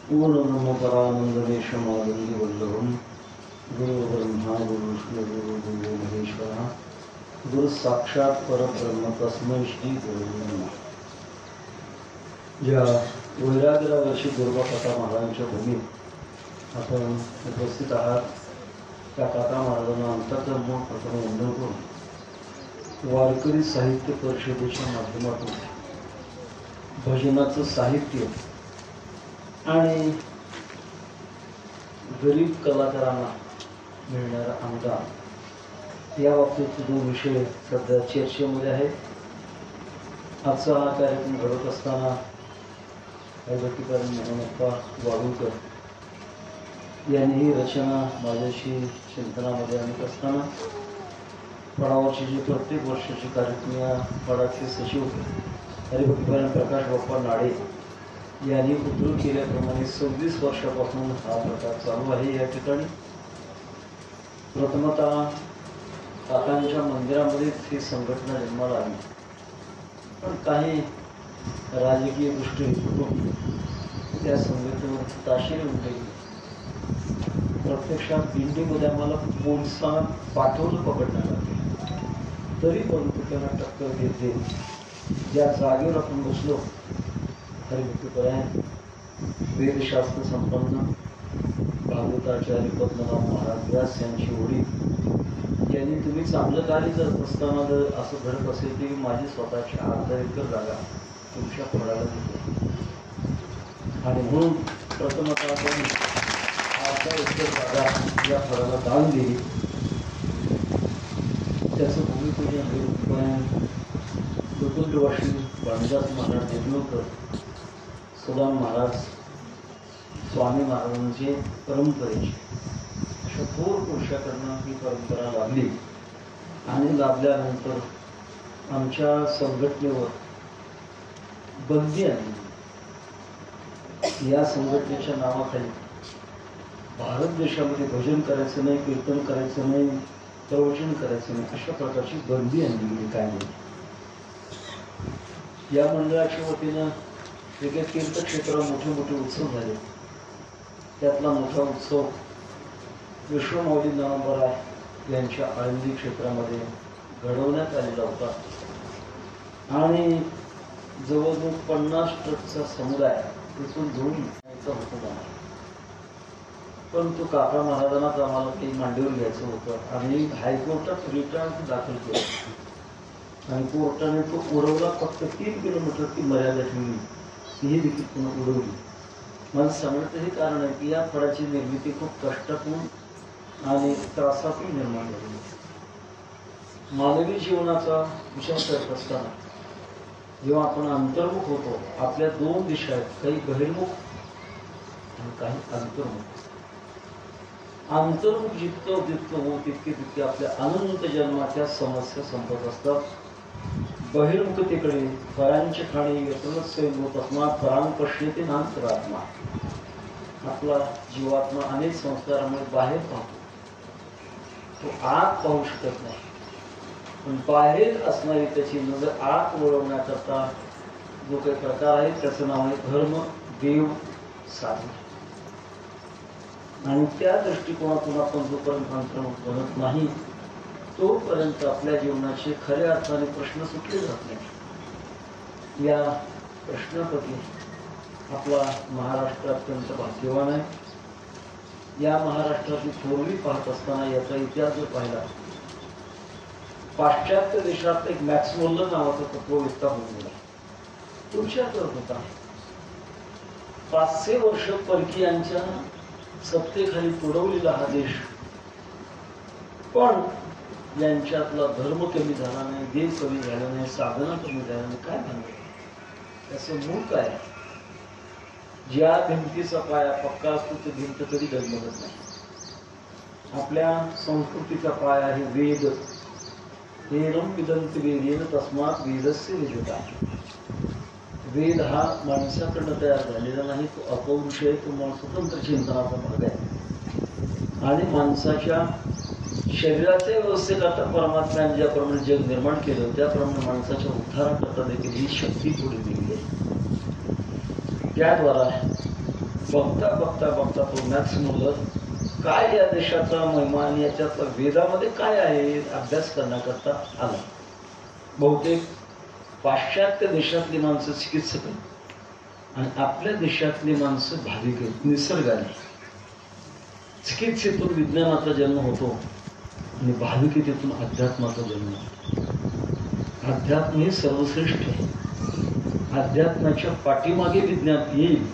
पूर्ण परानंदमेशमानंदी वल्लभं गुरु ब्रह्मा गुरु विष्णु गुरु देवो महेश्वरः गुरु साक्षात परब्रह्म तस्मै श्री गुरुवे नमः. ज्या वैराग्यरावर्षी दुर्गा काका महाराजांच्या भूमीत आपण उपस्थित आहात त्या काका महाराजांना अंतर्गत प्रथम वंदन करून वारकरी साहित्य परिषदेच्या माध्यमातून भजनाचं साहित्य आणि गरीब कलाकारांना मिळणारा अनुदान या बाबतीत दोन विषय सध्या चर्चेमध्ये आहेत. आजचा हा कार्यक्रम घडत असताना ऐवटीकरण मोहनप्पा वागुलकर यांनी ही रचना माझ्याशी चिंतनामध्ये आणत असताना फळावरची जी प्रत्येक वर्षाची कार्यक्रम या फळाचे सचिव हरिभक्तीपरायण प्रकाश बाप्पा नाडे यांनी उद्धृत केल्याप्रमाणे 26 वर्षापासून हा प्रकार चालू आहे. या ठिकाणी प्रथमतः काकांच्या मंदिरामध्येच ही संघटना जन्माला आली, पण काही राजकीय गोष्टी त्या संघटनेवर ताशेरे उठले. प्रत्यक्षात दिंडीमध्ये आम्हाला पोलिसांना पाठवलं पकडण्याला, तरी परंतु त्यांना टक्कर देते ज्या जागेवर आपण बसलो हरिभक्तीपरायण वेदशास्त्र संपन्न भागवताचार्य पद्मनाभ महाराज व्यास यांची ओळी यांनी तुम्ही चांगलं कार्य करत असताना जर असं घडत असेल की माझी स्वतःची अर्धा एकर जागा तुमच्या फळाला देते आणि म्हणून प्रथमतः आपण अर्धा एकर जागा या फळाला दान दिली. त्याचं भूमिपूजन हे कुटुंबवाशी बाणदास महाराज देवळकर, सुदाम महाराज, स्वामी महाराजांचे परंपरेची अशा थोर पुरुषाकडनं ही परंपरा लाभली आणि लाभल्यानंतर आमच्या संघटनेवर बंदी आणली. या संघटनेच्या नावाखाली भारत देशामध्ये भजन करायचं नाही, कीर्तन करायचं नाही, प्रवचन करायचं नाही अशा प्रकारची बंदी आणली गेली. काय नाही, या मंडळाच्या वतीनं वेगळ्या तीर्थक्षेत्रात मोठे मोठे उत्सव झाले. त्यातला मोठा उत्सव विश्वमाऊली नामबराय यांच्या आळंदी क्षेत्रामध्ये घडवण्यात आलेला होता आणि जवळजवळ 50 ट्रकचा समुदाय तिथून घेऊन यायचा होता. परंतु काका महाराजांनाच आम्हाला काही मांडीवर घ्यायचं होतं आणि हायकोर्टात रिटर्न दाखल केलं आणि कोर्टाने तो उडवला. फक्त 3 किलोमीटर ती मर्यादा ठेवली, तीही देखील पुन्हा उडवली. मला सांगण्याचं हे कारण आहे की या फळाची निर्मिती खूप कष्टातून आणि त्रासातून निर्माण झाली. मानवी जीवनाचा विचार करत असताना जेव्हा आपण अंतर्मुख होतो, आपल्या 2 दिशा आहेत, काही बहिर्मुख आणि काही अंतर्मुख. अंतर्मुख जितकं हो तितके आपल्या अनंत जन्माच्या समस्या संपत असतात. बहिर्मुखतेकडे फळांचे खाणे यत्नच तस्मात् फळां पश्यते नांतरात्मा. आपला जीवात्मा अनेक संस्कारामुळे बाहेर पाहतो, तो आत पाहू शकत नाही. पण बाहेर असणारी त्याची नजर आत वळवण्याकरता जो काही प्रकार आहे त्याचं नाव आहे धर्म, देव, साधना. आणि त्या दृष्टिकोनातून आपण जोपर्यंत अंतर्मुख बनत नाही तोपर्यंत आपल्या जीवनाचे खऱ्या अर्थाने प्रश्न सुटले जात नाही. या प्रश्नाप्रती आपला महाराष्ट्र अत्यंत भाग्यवान आहे. या महाराष्ट्राची थोरवी पाहत असताना याचा इतिहास जर पाहिला, पाश्चात्य देशात एक मॅक्सवेल नावाचा तत्ववेत्ता होऊन गेला. तुमच्याकडे होता 500 वर्ष परकीयांच्या सत्तेखाली तुडवलेला हा देश, पण यांच्यातला धर्म कमी झाला नाही, देव कमी झाला नाही, साधना कमी झाला नाही. काय म्हणतो त्याचं मूळ काय? ज्या भिंतीचा पाया पक्का असतो ते भिंत कधी डगमगत नाही. आपल्या संस्कृतीचा पाया आहे वेद. वेदम विदंत वेदेन तस्मात् वेदस्य विजुता. वेद हा माणसाकडनं तयार झालेला नाही, तो अपौरुष आहे, तो स्वतंत्र चिंतनाचा भाग आहे. आणि माणसाच्या शरीराच्या व्यवस्थेकरता परमात्म्याने ज्याप्रमाणे जग निर्माण केलं त्याप्रमाणे माणसाच्या उद्धाराकरता देखील ही शक्ती पुढे दिली आहे. त्याद्वारा बघता बघता बघता तो मॅक्सवेल काय या देशाचा महिमा आणि याच्यातला वेदामध्ये काय आहे अभ्यास करण्याकरता आला. बहुतेक पाश्चात्य देशातली माणसं चिकित्सक आहेत आणि आपल्या देशातली माणसं भाविक आहेत. निसर्गाने चिकित्सेतून विज्ञानाचा जन्म होतो आणि भाविकतेतून अध्यात्माचा जन्म. अध्यात्म हे सर्वश्रेष्ठ आहे. अध्यात्माच्या पाठीमागे विज्ञान येईल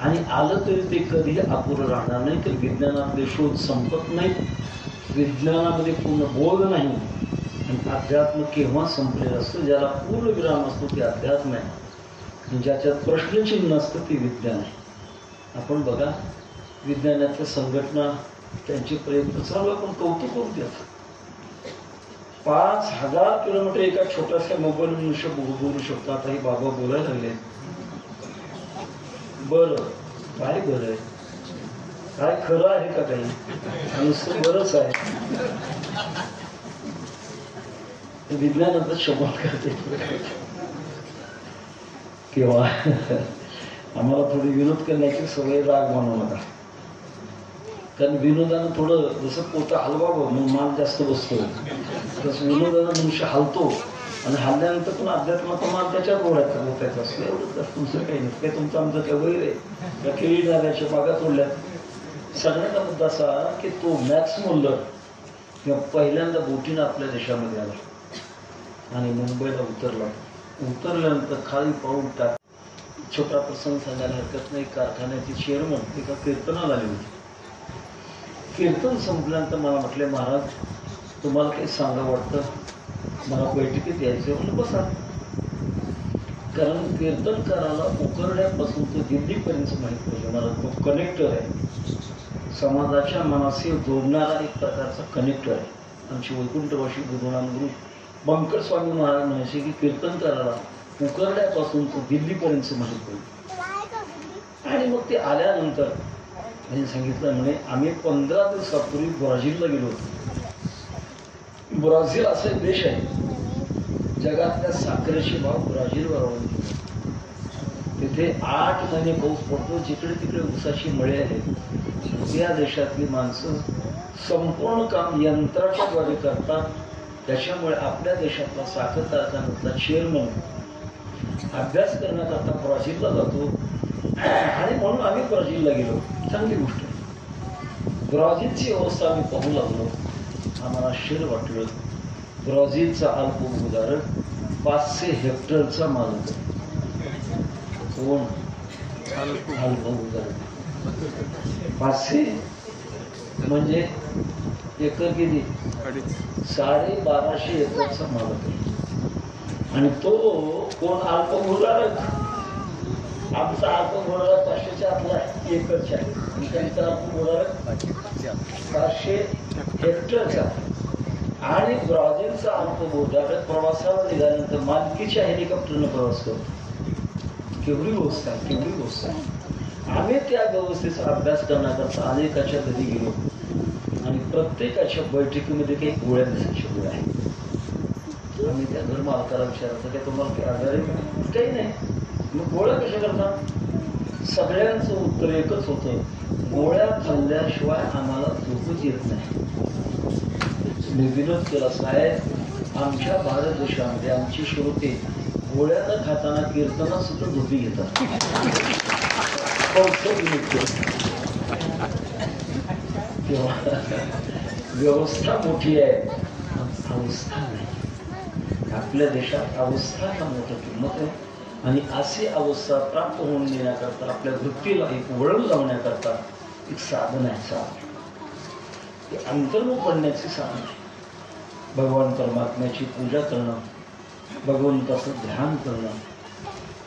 आणि आलं तरी ते कधीही अपुरं राहणार नाही. तर विज्ञानातले शोध संपत नाहीत, विज्ञानामध्ये पूर्ण बोध नाही आणि अध्यात्म केव्हा संपलेलं असतं. ज्याला पूर्ण विराम असतो ते अध्यात्म आहे. ज्याच्यात प्रश्नचिन्ह असतं ते विज्ञान आहे. आपण बघा विज्ञानाच्या संघटना त्यांचे प्रयत्न चालू, आपण कौतुक करू द्यायचं. 5000 किलोमीटर एका छोट्याशा मोबाईल मनुष्य बोलू शकतो. आता हे बाबा बोलायला लागले. बरं काय बरं आहे, काय खरं आहे का काही? नुसतं बरंच आहे. विज्ञानाचा शब्द करते किंवा आम्हाला थोडी विनोद करण्याची सवय राग मानू नका. कारण विनोदानं थोडं जसं पोटा हलवा मग मान जास्त बसतो तसं विनोदानं मनुष्य हलतो आणि हल्ल्यानंतर पण अध्यात्माचा मान त्याच्याच ओढायचा होतायचं असलं एवढंच, दुसरं काही नाही. काय तुमचं आमचं काय वैर आहे त्या केळी झाल्याच्या बागा तोडल्यात. सगळ्याचा मुद्दा असा की तो मॅक्स मुल्लर किंवा पहिल्यांदा बोटीनं आपल्या देशामध्ये आला आणि मुंबईला उतरल्यानंतर खाली पाऊल टाक. छोटा प्रसंग सांगायला हरकत नाही. कारखान्याची चेअरमन एका कीर्तनाला आली होती. कीर्तन संपल्यानंतर मला म्हटले, महाराज तुम्हाला काही सांगा वाटतं, मला बैठकीत यायचं. म्हणून बसा. कारण कीर्तनकाराला उकरड्यापासून तो दिल्लीपर्यंत माहीत पाहिजे. मला तो कनेक्टर आहे, समाजाच्या मनाशी जोडणारा एक प्रकारचा कनेक्टर आहे. आमची वैकुंठवासी गुरुनाम गुरु बंकर स्वामी महाराज म्हणायचे की कीर्तनकाराला उकरड्यापासून तो दिल्लीपर्यंत माहीत पाहिजे. आणि मग ते आल्यानंतर त्यांनी सांगितलं, म्हणे आम्ही 15 दिवसापूर्वी ब्राझीलला गेलो होतो. ब्राझील असा एक देश आहे जगातल्या साखरेचे भाव ब्राझीलवर अवलंबून. तिथे 8 महिने पाऊस पडतो. जिकडे तिकडे ऊसाची मळे आहेत. त्या देशातली माणसं संपूर्ण काम यंत्राच्या द्वारे करतात. त्याच्यामुळे आपल्या देशातला साखर कारखान्यातला चेअरमन अभ्यास करण्याकरता ब्राझीलला जातो. आणि म्हणून आम्ही ब्राझीलला गेलो. चांगली गोष्ट आहे. ब्राझीलची अवस्था आम्ही पाहू लागलो. आम्हाला आश्चर्य वाटलं. ब्राझीलचा अल्पभूधारक 500 हेक्टरचा मालक आहे. कोण? अल्पभूधारक. 500 म्हणजे एकर किती? 1250 एकरचा मालक आहे. आणि तो कोण? अल्पभूधारक. आमचा अल्पभूधारक 500च्या आपला एकरच्या आहे. त्यांचा अल्पभूधारक 500 हेक्टरचा. आणि ब्राझीलचा अल्पभूधारक प्रवासाला निघाल्यानंतर मालकीच्या हेलिकॉप्टरनं प्रवास करतो. केवढी व्यवस्था आहे, केवढी व्यवस्था आहे. आम्ही त्या व्यवस्थेचा अभ्यास करण्याकरता अनेकाच्या घरी गेलो आणि प्रत्येकाच्या बैठकीमध्ये काही गोळ्या दिसायच्या गोळ्या आहेत. आम्ही त्या घर मालकाला विचारायचं की तुम्हाला काही आजार आहे? काही नाही. मग गोळ्या कशा करता? सगळ्यांचं उत्तर एकच होतं, गोळ्या खाल्ल्याशिवाय आम्हाला झोपच येत नाही. मी विनोद केला, साहेब आमच्या भारत देशामध्ये आमची श्रोते गोळ्या न खाताना कीर्तना सुद्धा झोपी घेतात. व्यवस्था मोठी आहे, अवस्था नाही. आपल्या देशात अवस्थाला मोठं किंमत आहे. आणि अशी अवस्था प्राप्त होऊन देण्याकरता आपल्या वृत्तीला एक वळण लावण्याकरता एक साधन आहे. साधन हे अंतर्मुख पडण्याची साधन आहे. भगवान परमात्म्याची पूजा करणं, भगवंताचं ध्यान करणं,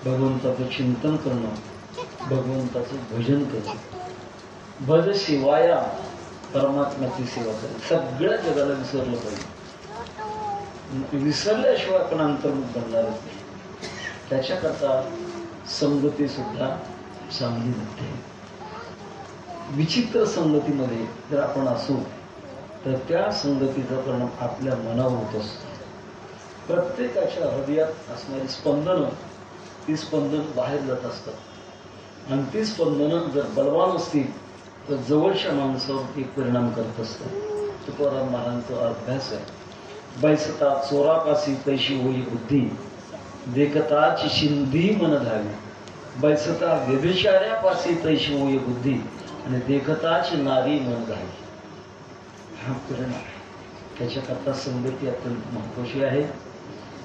भगवंताचं चिंतन करणं, भगवंताचं भजन करणं. भज शिवाया, परमात्म्याची सेवा करणं. सगळ्या जगाला विसरलं पाहिजे. विसरल्याशिवाय आपण अंतर्मुख बनणारच नाही. त्याच्याकरता संगती सुद्धा चांगली नसते. विचित्र संगतीमध्ये जर आपण असू तर त्या संगतीचा परिणाम आपल्या मनावर होत असतो. प्रत्येकाच्या हृदयात असणारी स्पंदनं, ती स्पंदन बाहेर जात असतात. आणि ती स्पंदनं जर बलवान असतील तर जवळच्या माणसावर एक परिणाम करत असतात. तुकाराम महाराजांचा अभ्यास आहे, बैसता चोरापासी पैशी होई बुद्धी, देखताची शिंदी मन धावी. बैसता व्यभिचार्यापासी पैशी होई बुद्धी आणि देखताची नारी मन धावी. हा परिणाम आहे. त्याच्याकरता संगती अत्यंत महत्वाची आहे.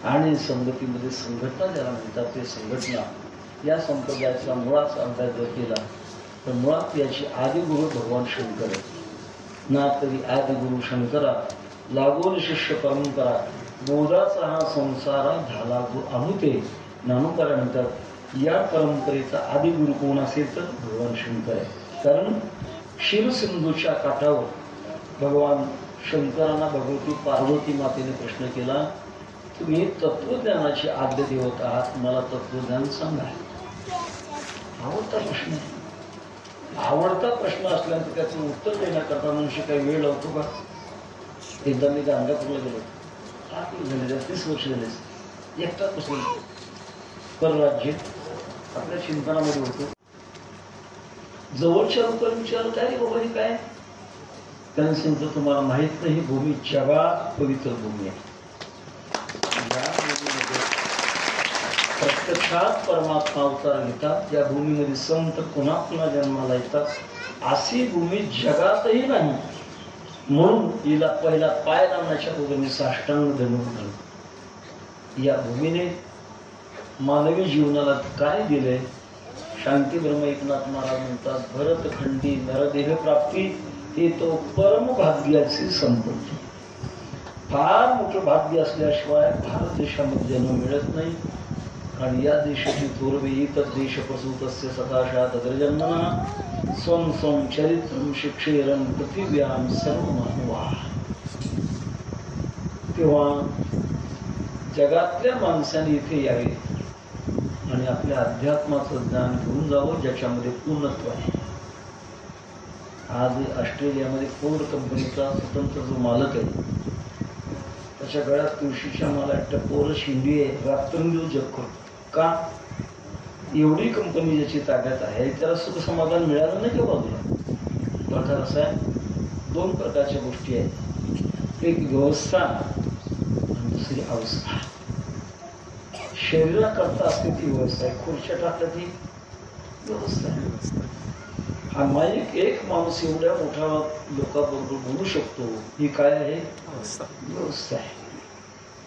आणि संगतीमध्ये संघटना ज्याला म्हणतात ते संघटना. या संप्रदायाचा मुळाचा अभ्यास जर केला तर मुळात याची आदिगुरु भगवान शंकर आहे. ना तरी आदिगुरु शंकरा लागोन शिष्य परंपरा, बोधाचा हा संसारा झाला जो अमृते. ज्ञानोबा म्हणतात या परंपरेचा आदिगुरु कोण असेल तर भगवान शंकर आहे. कारण शिवसिंधूच्या काठावर भगवान शंकरांना भगवती पार्वती मातेने प्रश्न केला, तुम्ही तत्वज्ञानाचे आद्य देवत आहात, मला तत्वज्ञान सांगा. आवडता प्रश्न आहे. आवडता प्रश्न असल्यानंतर त्याचं उत्तर देण्याकरता मनुष्य काही वेळ लावतो का? एकदा मी गाणगापूरला गेलो, 30 वर्ष झाले, एकटाच बसून परराज्य आपल्या चिंतनामध्ये होतो. जवळच्या लोकांना विचारलं, काय रे बाबा हे काय? त्यांनी सांगितलं, तुम्हाला माहित नाही, भूमी जगात पवित्र भूमी आहे. भूमीमध्ये प्रत्यक्षात परमात्मा अवतार घेतात. या भूमीमध्ये संत पुन्हा पुन्हा जन्माला येतात. अशी भूमी जगातही नाही, म्हणून हिला पहिला पाय लावण्याच्या अगोदर मी साष्टांग धन्यवाद. या भूमीने मानवी जीवनाला काय दिले? शांती ब्रह्म एकनाथ महाराज म्हणतात, भरतखंडी नरदेह प्राप्ती हे तो परम भाग्याची संपत्ती. फार मोठं भाग्य असल्याशिवाय भारत देशामध्ये जन्म मिळत नाही. आणि या देशाची पूर्वी इतर देश प्रसूतस्य सदाशा तद्रजन्मना स्वं स्वं चरित्रम शिक्षेरम पृथिव्याम सर्व मानवा. तेव्हा जगातल्या माणसाने इथे यावे आणि आपल्या अध्यात्माचं ज्ञान घेऊन जावं, ज्याच्यामध्ये पूर्णत्व आहे. आज ऑस्ट्रेलियामध्ये फोर्ड कंपनीचा स्वतंत्र जो मालक आहे, त्याच्या गळ्यात तुळशीच्या मला टपोर शिंदी आहे, रात्रंदिवस जग करतो. का? एवढी कंपनी ज्याची ताब्यात आहे, त्याला सुख समाधान मिळालं नाही का? बाजूला प्रकार असा आहे, दोन प्रकारच्या गोष्टी आहेत, एक व्यवस्था आणि दुसरी अवस्था. शरीराकरता असते ती व्यवस्था आहे, खुर्च्या टाकल्या ती व्यवस्था आहे. हा माईक एक माणूस एवढ्या मोठ्या लोकांबरोबर बोलू शकतो, ही काय आहे? व्यवस्था आहे.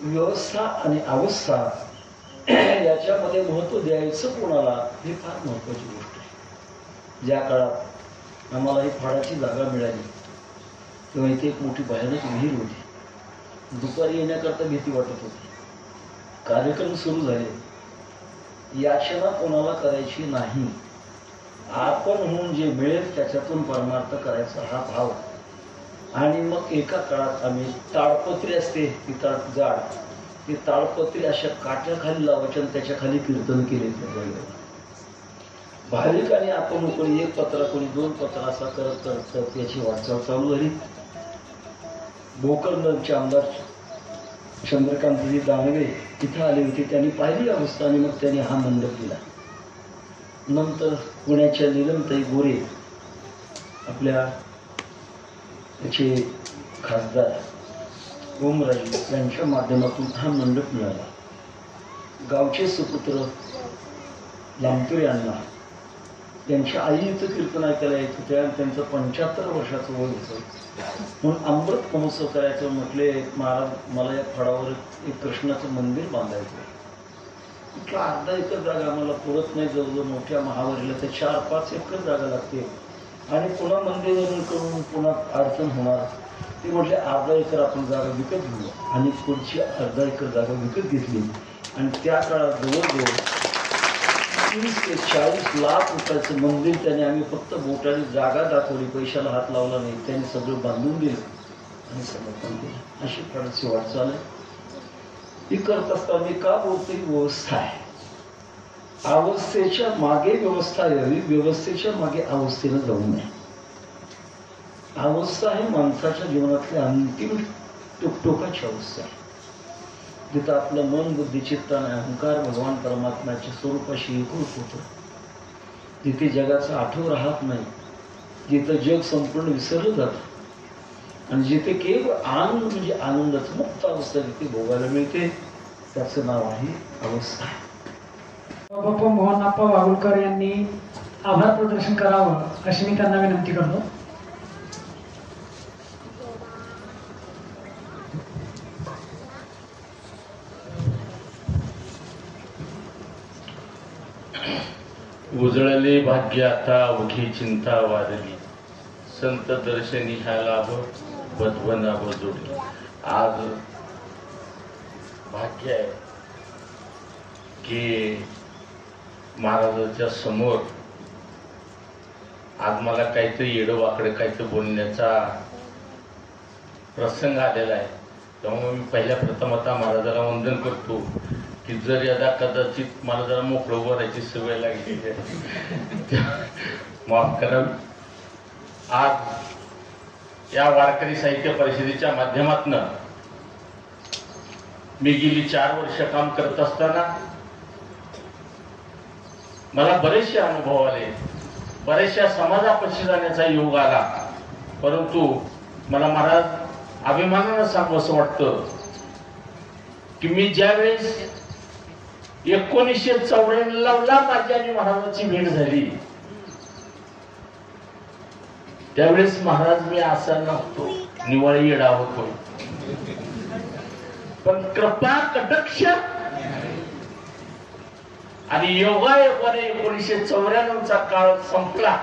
व्यवस्था आणि अवस्था याच्यामध्ये महत्व द्यायचं कोणाला, ही फार महत्वाची गोष्ट आहे. ज्या काळात आम्हाला ही फाडाची जागा मिळाली तेव्हा इथे एक मोठी भयानक विहीर होती. दुपारी येण्याकरता भीती वाटत होती. कार्यक्रम सुरू झाले. याचना कोणाला करायची नाही. आपण होऊन जे मिळेल त्याच्यातून परमार्थ करायचा हा भाव. आणि मग एका काळात आम्ही ताडपत्री असते ती जाड, ती ताडपत्री अशा काट्याखाली लावायच्या आणि त्याच्या खाली कीर्तन केले. भाविकांनी आपण कोणी एक पत्र कोणी दोन पत्र असा करत करत याची वाटचाल चालू झाली. भोकरदनचे आमदार चंद्रकांतजी दानवे तिथं आले होते. त्यांनी पाहिली अवस्था आणि मग त्यांनी हा मंडप दिला. नंतर पुण्याच्या नीलमताई गोरे आपल्या त्याचे खासदार ओमराजे यांच्या माध्यमातून हा मंडप मिळाला. गावचे सुपुत्र लांबतुरे अण्णा त्यांच्या आई इथं कीर्तन ऐकायला येत होत्या. त्यांचं 75 वर्षाचं वय होतं. म्हणून अमृत महोत्सव करायचं म्हटले, महाराज मला या फळावर एक कृष्णाचं मंदिर बांधायचं. इतका अर्धा एकर जागा आम्हाला पुरत नाही. जवळजवळ मोठ्या महावारीला ते 4-5 एकर जागा लागते आणि पुन्हा मंदिर करून पुन्हा अडचण होणार. ते म्हटले अर्धा एकर आपण जागा विकत घेऊ. आणि पुढची अर्धा एकर जागा विकत घेतली आणि त्या काळात जवळजवळ 30 ते 40 लाख रुपयाचं मंदिर त्याने आम्ही फक्त बोटाने जागा दाखवली, पैशाला हात लावला नाही. त्यांनी सगळं बांधून दिलं आणि समर्पण केलं. अशी फारशी वाटचाल आहे. ही करत असताना का बोलतो? ही व्यवस्था आहे. अवस्थेच्या मागे व्यवस्था यावी, व्यवस्थेच्या मागे अवस्थेनं जाऊ नये. अवस्था ही माणसाच्या जीवनातली अंतिम टोकाची अवस्था आहे, जिथं आपलं मन बुद्धी चित्त आणि अहंकार भगवान परमात्म्याच्या स्वरूपाशी एकरूप होतं. जिथे जगाचा आठव राहत नाही, जिथं जग संपूर्ण विसरलं जातं आणि जिथे केवळ आनंद म्हणजे आनंदाचं मुक्त अवस्था जिथे भोगायला मिळते, त्याचं नाव आहे अवस्था. बाप्पा मोहनप्पा वागुळकर यांनी आभार प्रदर्शन करावं अशी मी त्यांना विनंती करतो. उजळले भाग्य आता उघी चिंता वारली, संत दर्शनी ह्या लाभ बदवना बजोडली. आज भाग्य आहे की महाराजांच्या समोर आज मला काहीतरी येडवाकडे काहीतरी बोलण्याचा प्रसंग आलेला आहे. त्यामुळे मी पहिल्या प्रथम आता महाराजाला वंदन करतो की जर यदा कदाचित मला जरा मोकळं बोलायची सवय लागली माफ करावी. आज या वारकरी साहित्य परिषदेच्या माध्यमातून मी गेली 4 वर्ष काम करत असताना मला बरेचसे अनुभव आले, बरेचशा समाजापाशी जाण्याचा योग आला. परंतु मला महाराज अभिमानानं सांगू असं वाटतं की मी ज्यावेळेस 1994 माझी आणि महाराजांची भेट झाली त्यावेळेस महाराज मी असा नव्हतो, निवाळी येडा होतो, पण कृपा कटाक्ष आणि योगायोगाने 1994चा काळ संपला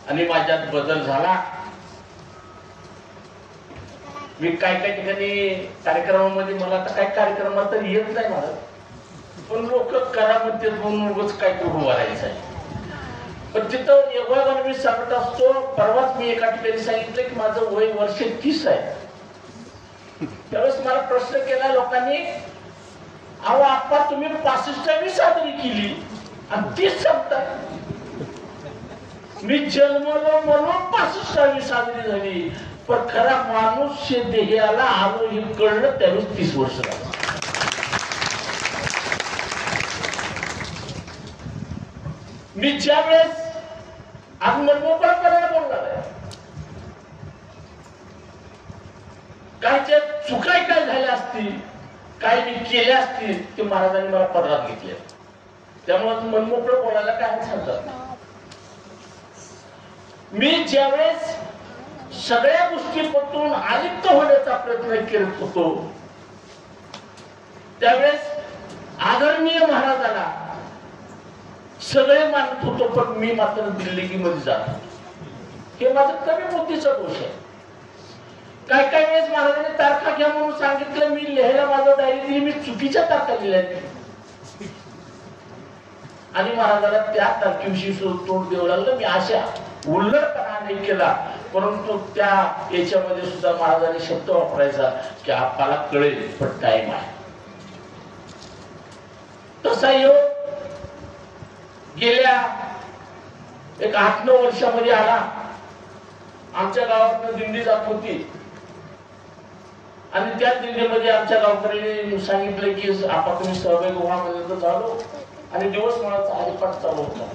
आणि माझ्यात बदल झाला. मी काय काय ठिकाणी कार्यक्रमामध्ये मला आता काय कार्यक्रमात तर येत नाही मला, पण लोक करा म्हणते म्हणून उगाच काय करून वारायचं आहे. पण तिथं योगायोगाने मी सांगत असतो. परवाच मी एका ठिकाणी सांगितलं की माझं वय वर्ष 30 आहे. त्यावेळेस मला प्रश्न केला लोकांनी, अहो आप्पा तुम्ही 65वी साजरी केली आणि 30 सांगताय. मी जन्मलो म्हणून 65वी साजरी झाली, पण खरा माणूस देहाला आलो हे कळलं त्यावेळेस 30 वर्ष झालं. मी ज्या वेळेस आज मनमोकळा करायला बोलणार आहे, कायच्या चुकाय काय झाल्या असतील, काय मी केल्या असतील ते महाराजांनी मला पदरात घेतले. त्यामुळे मनमोकळं बोलायला काय सांगतात. मी ज्यावेळेस सगळ्या गोष्टीपासून अलिप्त होण्याचा प्रयत्न करत होतो त्यावेळेस आदरणीय महाराजांना सगळे मानत होतो, पण मी मात्र दिल्लीमध्ये जातो. हे माझं कमी बुद्धीचा दोष आहे. काय काय वेळेस महाराजांनी तारखा घ्या म्हणून सांगितलं, मी लिहायला माझं डायरी दिली, मी चुकीच्या तारखा दिल्या आणि महाराजांना त्या तारखेविषयी तोंड देऊ लागलं. मी अशा उल्लडपणा नाही केला, परंतु त्या याच्यामध्ये सुद्धा महाराजांनी शब्द वापरायचा की आपल्याला कळेल पण टाइम आहे. तसा योग गेल्या एक 8-9 वर्षामध्ये आला. आमच्या गावातनं दिंडी जात होती आणि त्या दिंडीमध्ये आमच्या गावकऱ्यांनी सांगितलं की आपण तुम्ही सहभागी व्हा म्हणजे झालो. आणि दिवस मनाचा हरिपाठ चालू होता.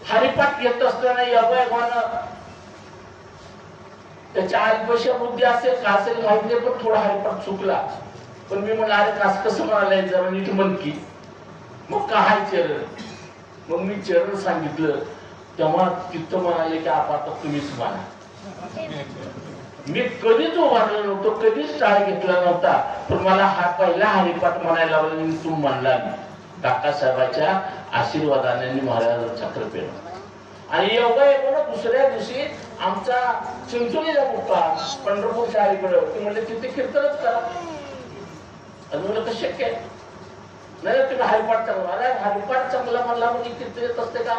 हरिपाठ घेत असताना योगायोगानं त्याच्या आत्मशा बुद्धी असेल का असेल माहिती नाही, पण थोडा हरिपाठ चुकला. पण मी म्हणलं अरे कास कसं म्हणालंय जरा नीट म्हण की. मग काय चरण, मग मी चरण सांगितलं तेव्हा तिथं म्हणाले की आता तुम्हीच म्हणा. मी कधीच उभारलो नव्हतो, कधीच टाळ घेतला नव्हता, पण मला हा पहिला हरिपाठ म्हणायला लावला. मी तू म्हणला काकासाहेबाच्या आशीर्वादाने महाराजांचा कृपेने. आणि योगायोगानं दुसऱ्या दिवशी आमचा चिंचोलीला मुक्का पंढरपूरच्या आईकडे ते म्हणले तिथे कीर्तनच करा. आणि म्हणलं तर शक्य आहे नाही, तुम्ही हरिपाठ चांगला. अरे हरिपाठ चांगला म्हणला म्हणजे कीर्तन येत असते का.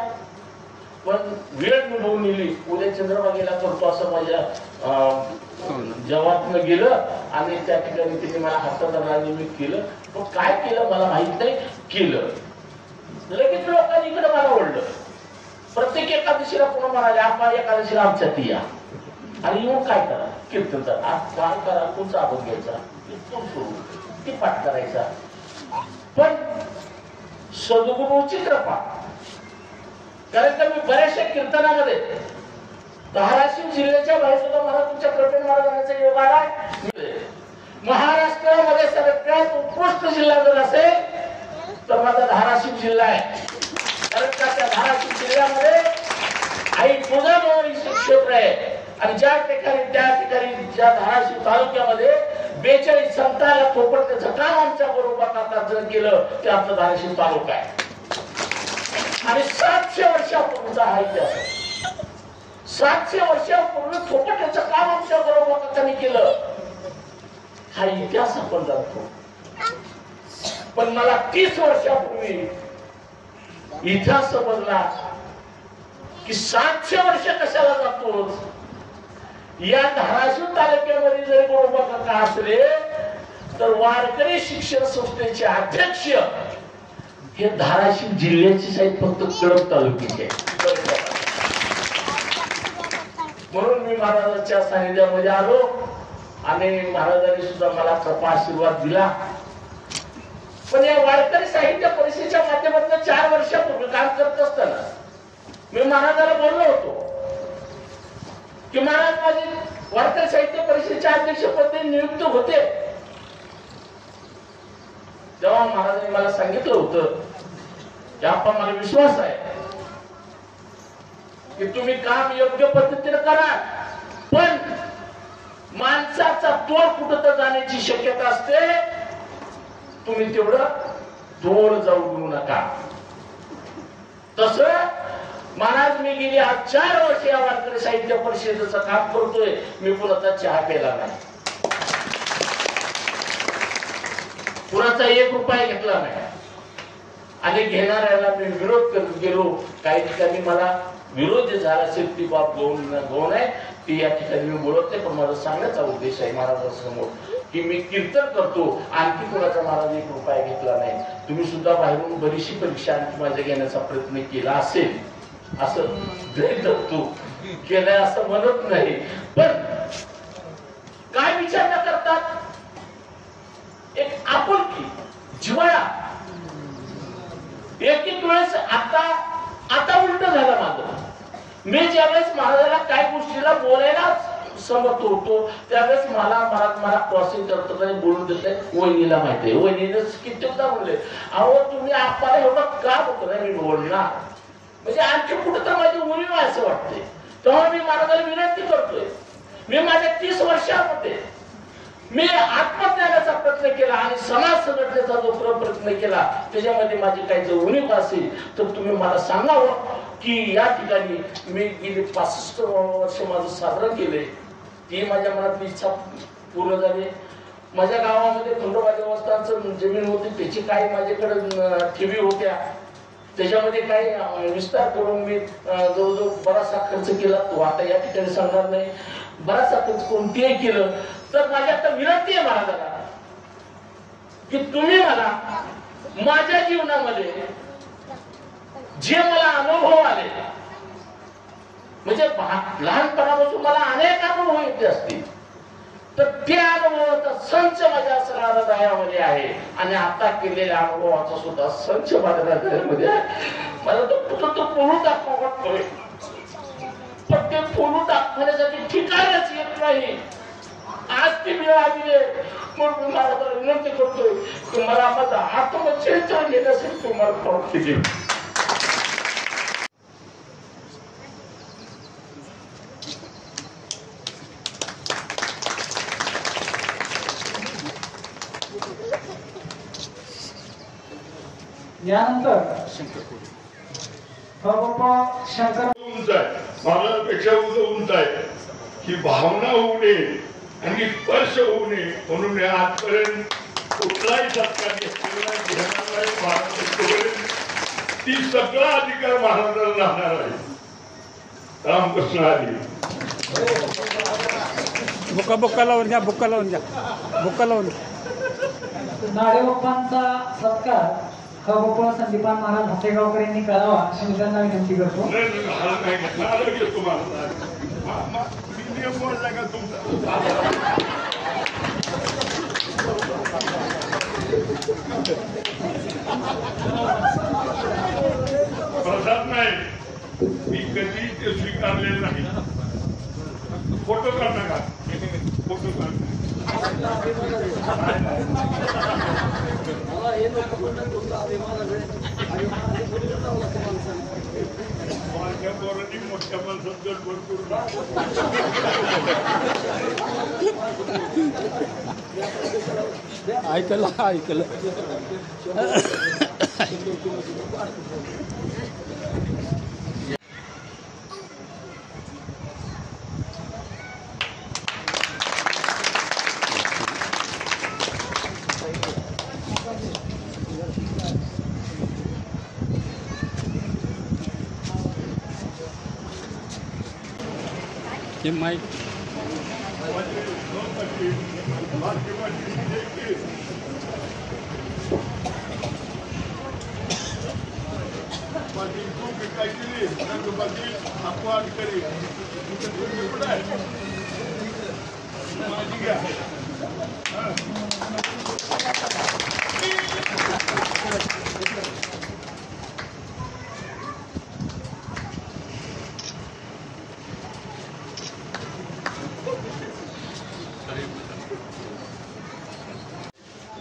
पण वेळ निभवून नेली. उद्या चंद्रभागेला करतो असं माझ्या जवातनं गेलं आणि त्या ठिकाणी तिने मला हाताधरणाने मी केलं. पण काय केलं मला माहित नाही, केलं. लगेच लोकांनी इकडे मला ओढलं. प्रत्येक एकादशीला पुन्हा म्हणाले आपण एकादशीला आमच्यात या आणि येऊन काय करा कीर्तन करा. काय करा, कोणचा आबोध घ्यायचा, ती पाठ करायचा. पण सद्गुरूची कृपा, कारण का मी बऱ्याचशा कीर्तनामध्ये धाराशिव जिल्ह्याच्या बाहेर सुद्धा मला तुमच्या कृपेने मला जाण्याचा योग आला. महाराष्ट्रामध्ये सगळ्यात उत्कृष्ट जिल्हा जर असेल तर माझा धाराशिव जिल्हा आहे. कारण का त्या धाराशिव जिल्ह्यामध्ये आई तुळजाभवानी क्षेत्र आहे. आणि ज्या ठिकाणी ज्या धाराशिव तालुक्यामध्ये 42 संतांना थोपटण्याचं काम आमच्या बरोबर जर केलं ते आपलं धाराशिव तालुका आहे. आणि 700 वर्षापूर्वीचा हा इतिहास आहे. 700 वर्षापूर्वी थोपटण्याचं काम आमच्या बरोबर काकांनी केलं, हा इतिहास आपण जाणतो. पण मला 30 वर्षापूर्वी इतिहास समजला की 700 वर्ष कशाला जातो. या धाराशिव तालुक्यामध्ये जरी गोरोबा काका असले तर वारकरी शिक्षण संस्थेचे अध्यक्ष हे धाराशिव जिल्ह्याचे आहेत, फक्त कळंब तालुक्याचे. म्हणून मी महाराजांच्या सानिध्यामध्ये आलो आणि महाराजांनी सुद्धा मला कृपा आशीर्वाद दिला. पण या वारकरी साहित्य परिषदेच्या माध्यमातून 4 वर्षापूर्वी काम करत असताना मी महाराजाला बोललो होतो की महाराज माझे वारकरी साहित्य परिषदेच्या अध्यक्षपदी नियुक्त होते, तेव्हा महाराजांनी मला सांगितलं होतं की आप्पा मला विश्वास आहे की तुम्ही काम योग्य पद्धतीने करा, पण माणसाचा तोड कुठं तर जाण्याची शक्यता असते, तुम्ही तेवढं दूर जाऊ देऊ नका. तस महाराज मी गेली 4 वर्ष या वारकरी साहित्य परिषदेचं काम करतोय, मी कुणाचा चहा प्यायला नाही, कुणाचा 1 रुपया घेतला नाही आणि घेणाऱ्याला मी विरोध करत गेलो. काही ठिकाणी मला विरोध झाला असेल ती बाब गौण आहे, ती या ठिकाणी मी बोलत नाही, पण माझा सांगण्याचा उद्देश आहे महाराजांसमोर की मी कीर्तन करतो, आणखी कोणाचा महाराज 1 रुपया घेतला नाही. तुम्ही सुद्धा बाहेरून बरीचशी परीक्षा आणखी माझ्या घेण्याचा प्रयत्न केला असेल असं गैर धरतो, केलंय असं म्हणत नाही, पण काय विचार न करतात एक आपुलकी जिव्हाळा. एक वेळेस आता उलट झालं माझं. मी ज्यावेळेस महाराजाला काय गोष्टीला बोलायला समर्थ होतो त्यावेळेस मला क्रॉसिंग करतो बोलून देत वहिनीला माहिती आहे. वहिनीने कित्येकदा बोलले, अहो तुम्ही आपल्याला एवढं का होतं ना मी बोलणार, म्हणजे आणखी कुठं तर माझी उणीव आहे असं वाटते. तेव्हा मी महाराजाला विनंती करतोय, मी माझ्या 30 वर्षामध्ये मी आत्मज्ञानाचा प्रयत्न केला आणि समाज संघटनेचा जो प्रयत्न केला त्याच्यामध्ये माझी काही जर उणीव असेल तर तुम्ही मला सांगावं की या ठिकाणी मी गेली 65 वर्ष माझं साजरं केलंय. ती माझ्या मनातली इच्छा पूर्ण झाली. माझ्या गावामध्ये खंडोबा देवस्थानचं जमीन होती, त्याची काही माझ्याकडे ठेवी होत्या, त्याच्यामध्ये काही विस्तार करून मी जवळजवळ बराचसा खर्च केला. तो आता या ठिकाणी सांगणार नाही. बराचसा खर्च कोणतीही केलं तर माझी आता विनंती आहे महाराजाला की तुम्ही मला माझ्या जीवनामध्ये जे मला अनुभव आले, म्हणजे लहानपणापासून मला अनेक अनुभव येते असतील, तर त्या अनुभवाचा संच माझ्या सगळ्या हृदयामध्ये आहे आणि आता केलेल्या अनुभवाचा सुद्धा संच माझ्या हृदयामध्ये आहे. मला तो कुठं तो बोलू दाखवतोय, पण ते बोलू दाखवण्यासाठी ठिकाणच येत नाही. आज ती वेळ आली आहे म्हणून मी महाराजाला विनंती करतोय की मला माझा आत्मचरित्र घेण्यासाठी तुम्हाला प्रवृत्ती देऊ. यानंतर शंकर उंच आहे, महाराजांपेक्षा उंच आहे की भावना होऊ नये आणि स्पर्श होऊ नये म्हणून आजपर्यंत कुठलाही सत्कार घेतलेला महाराज ती सगळा अधिकार महाराजांना राहणार आहे. रामकृष्ण हरी. बुक्का लावून घ्या, बुक्का लावून घ्या, बुक्का लावून घ्या. नाडेबाप्पांचा सत्कार खबोपा संदीपान महाराज हातेगावकर यांनी करावा अशी मी त्यांना विनंती करतो. प्रसाद नाही, मी कधी ते स्वीकारलेलं नाही. फोटो काढ नका, फोटो काढ. माझ्या पोरांनी मोठ्या माणसात गडबड करून ऐकलं हे माईक काय केली अपवाद करी माझी घ्या.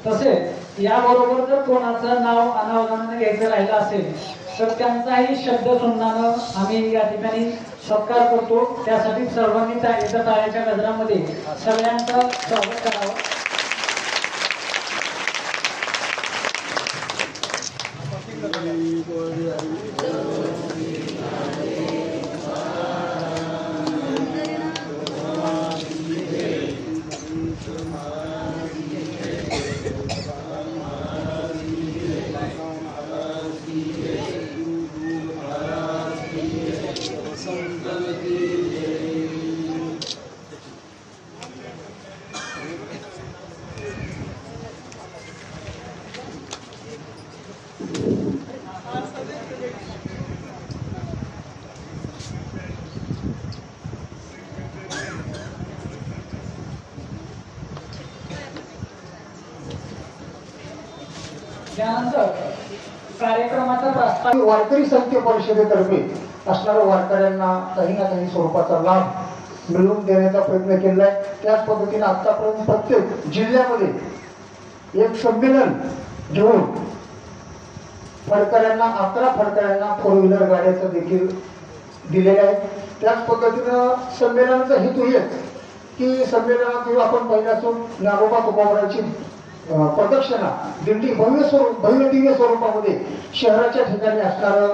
तसेच याबरोबर जर कोणाचं नाव अनावधानाने घ्यायचं राहिलं असेल तर त्यांचाही शब्द सुननानं आम्ही या ठिकाणी सत्कार करतो. त्यासाठी सर्वांनी टाळ्याच्या गजरामध्ये सगळ्यांचं स्वागत करावं. त्यानंतर कार्यक्रमाचा प्रस्ताव वारकरी साहित्य परिषदेतर्फे असणाऱ्या वारकऱ्यांना काही ना काही स्वरूपाचा लाभ मिळवून देण्याचा प्रयत्न केला आहे. त्याच पद्धतीने आतापर्यंत प्रत्येक जिल्ह्यामध्ये एक संमेलन घेऊन फडकऱ्यांना 11 फडकऱ्यांना 4 व्हीलर गाड्याचं देखील दिलेले आहे. त्याच पद्धतीनं संमेलनाचा हेतू हेच की संमेलनात आपण पहिल्यासून नागोबा तुकोबाराची प्रदक्षिणा दिंडी भव्य दिव्य स्वरूपामध्ये शहराच्या ठिकाणी असणारं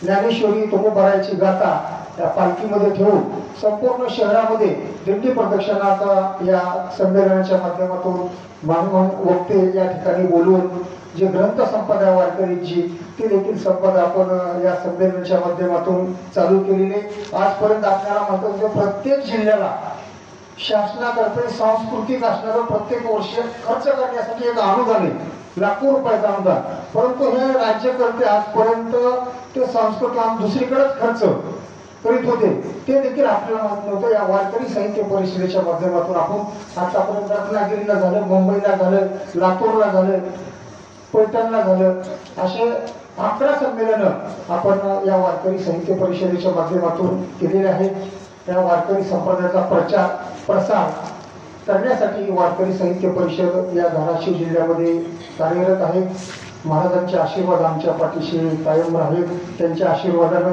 ज्ञानेश्वरी तुकोबाराची गाथा त्या पालखीमध्ये ठेवून संपूर्ण शहरामध्ये दिंडी प्रदक्षिणाचा या संमेलनाच्या माध्यमातून मानवन वक्ते या ठिकाणी बोलून जे ग्रंथ संपदा वारकरीची ती देखील संपदा आपण या संमेलनाच्या माध्यमातून चालू केलेली. आजपर्यंत आपल्याला म्हणतो प्रत्येक जिल्ह्याला शासनातर्फे सांस्कृतिक असणारं प्रत्येक वर्ष खर्च करण्यासाठी एक अनुदान आहे, लाखो रुपयाचं अनुदान. परंतु हे राज्यकर्ते आजपर्यंत ते सांस्कृतिक दुसरीकडेच खर्च करीत होते, ते देखील आपल्याला माहित नव्हतं. या वारकरी साहित्य परिषदेच्या माध्यमातून आपण आतापर्यंत रत्नागिरीला झालं, मुंबईला झालं, लातूरला झालं, पैठणला झालं, असे 11 संमेलनं आपण या वारकरी साहित्य परिषदेच्या माध्यमातून केलेले आहेत. त्या वारकरी संप्रदायाचा प्रचार प्रसार करण्यासाठी वारकरी साहित्य परिषद या धाराशिव जिल्ह्यामध्ये कार्यरत आहे. महाराजांचे आशीर्वाद आमच्या पाठीशी कायम राहील. त्यांच्या आशीर्वादानं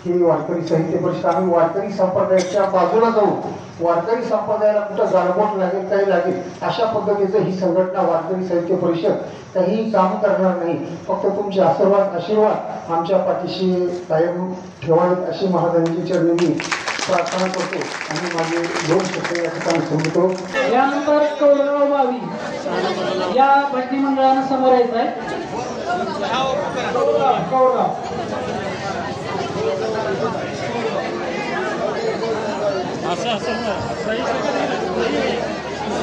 ही वारकरी साहित्य परिषद आम्ही वारकरी संप्रदायाच्या बाजूला जाऊ, वारकरी संप्रदायाला कुठं गालबोट लागेल काही लागेल अशा पद्धतीचं ही संघटना वारकरी साहित्य परिषद काही काम करणार नाही. फक्त तुमचे आशीर्वाद आमच्या पाठीशी कायम ठेवावेत अशी महाराजांची चरणी प्रार्थना करतो आणि माझे 2 शब्द या ठिकाणी सांगतो. यानंतर कौरगाव बावी या भजनी मंडळानं समोर यायचं आहे. कौरगाव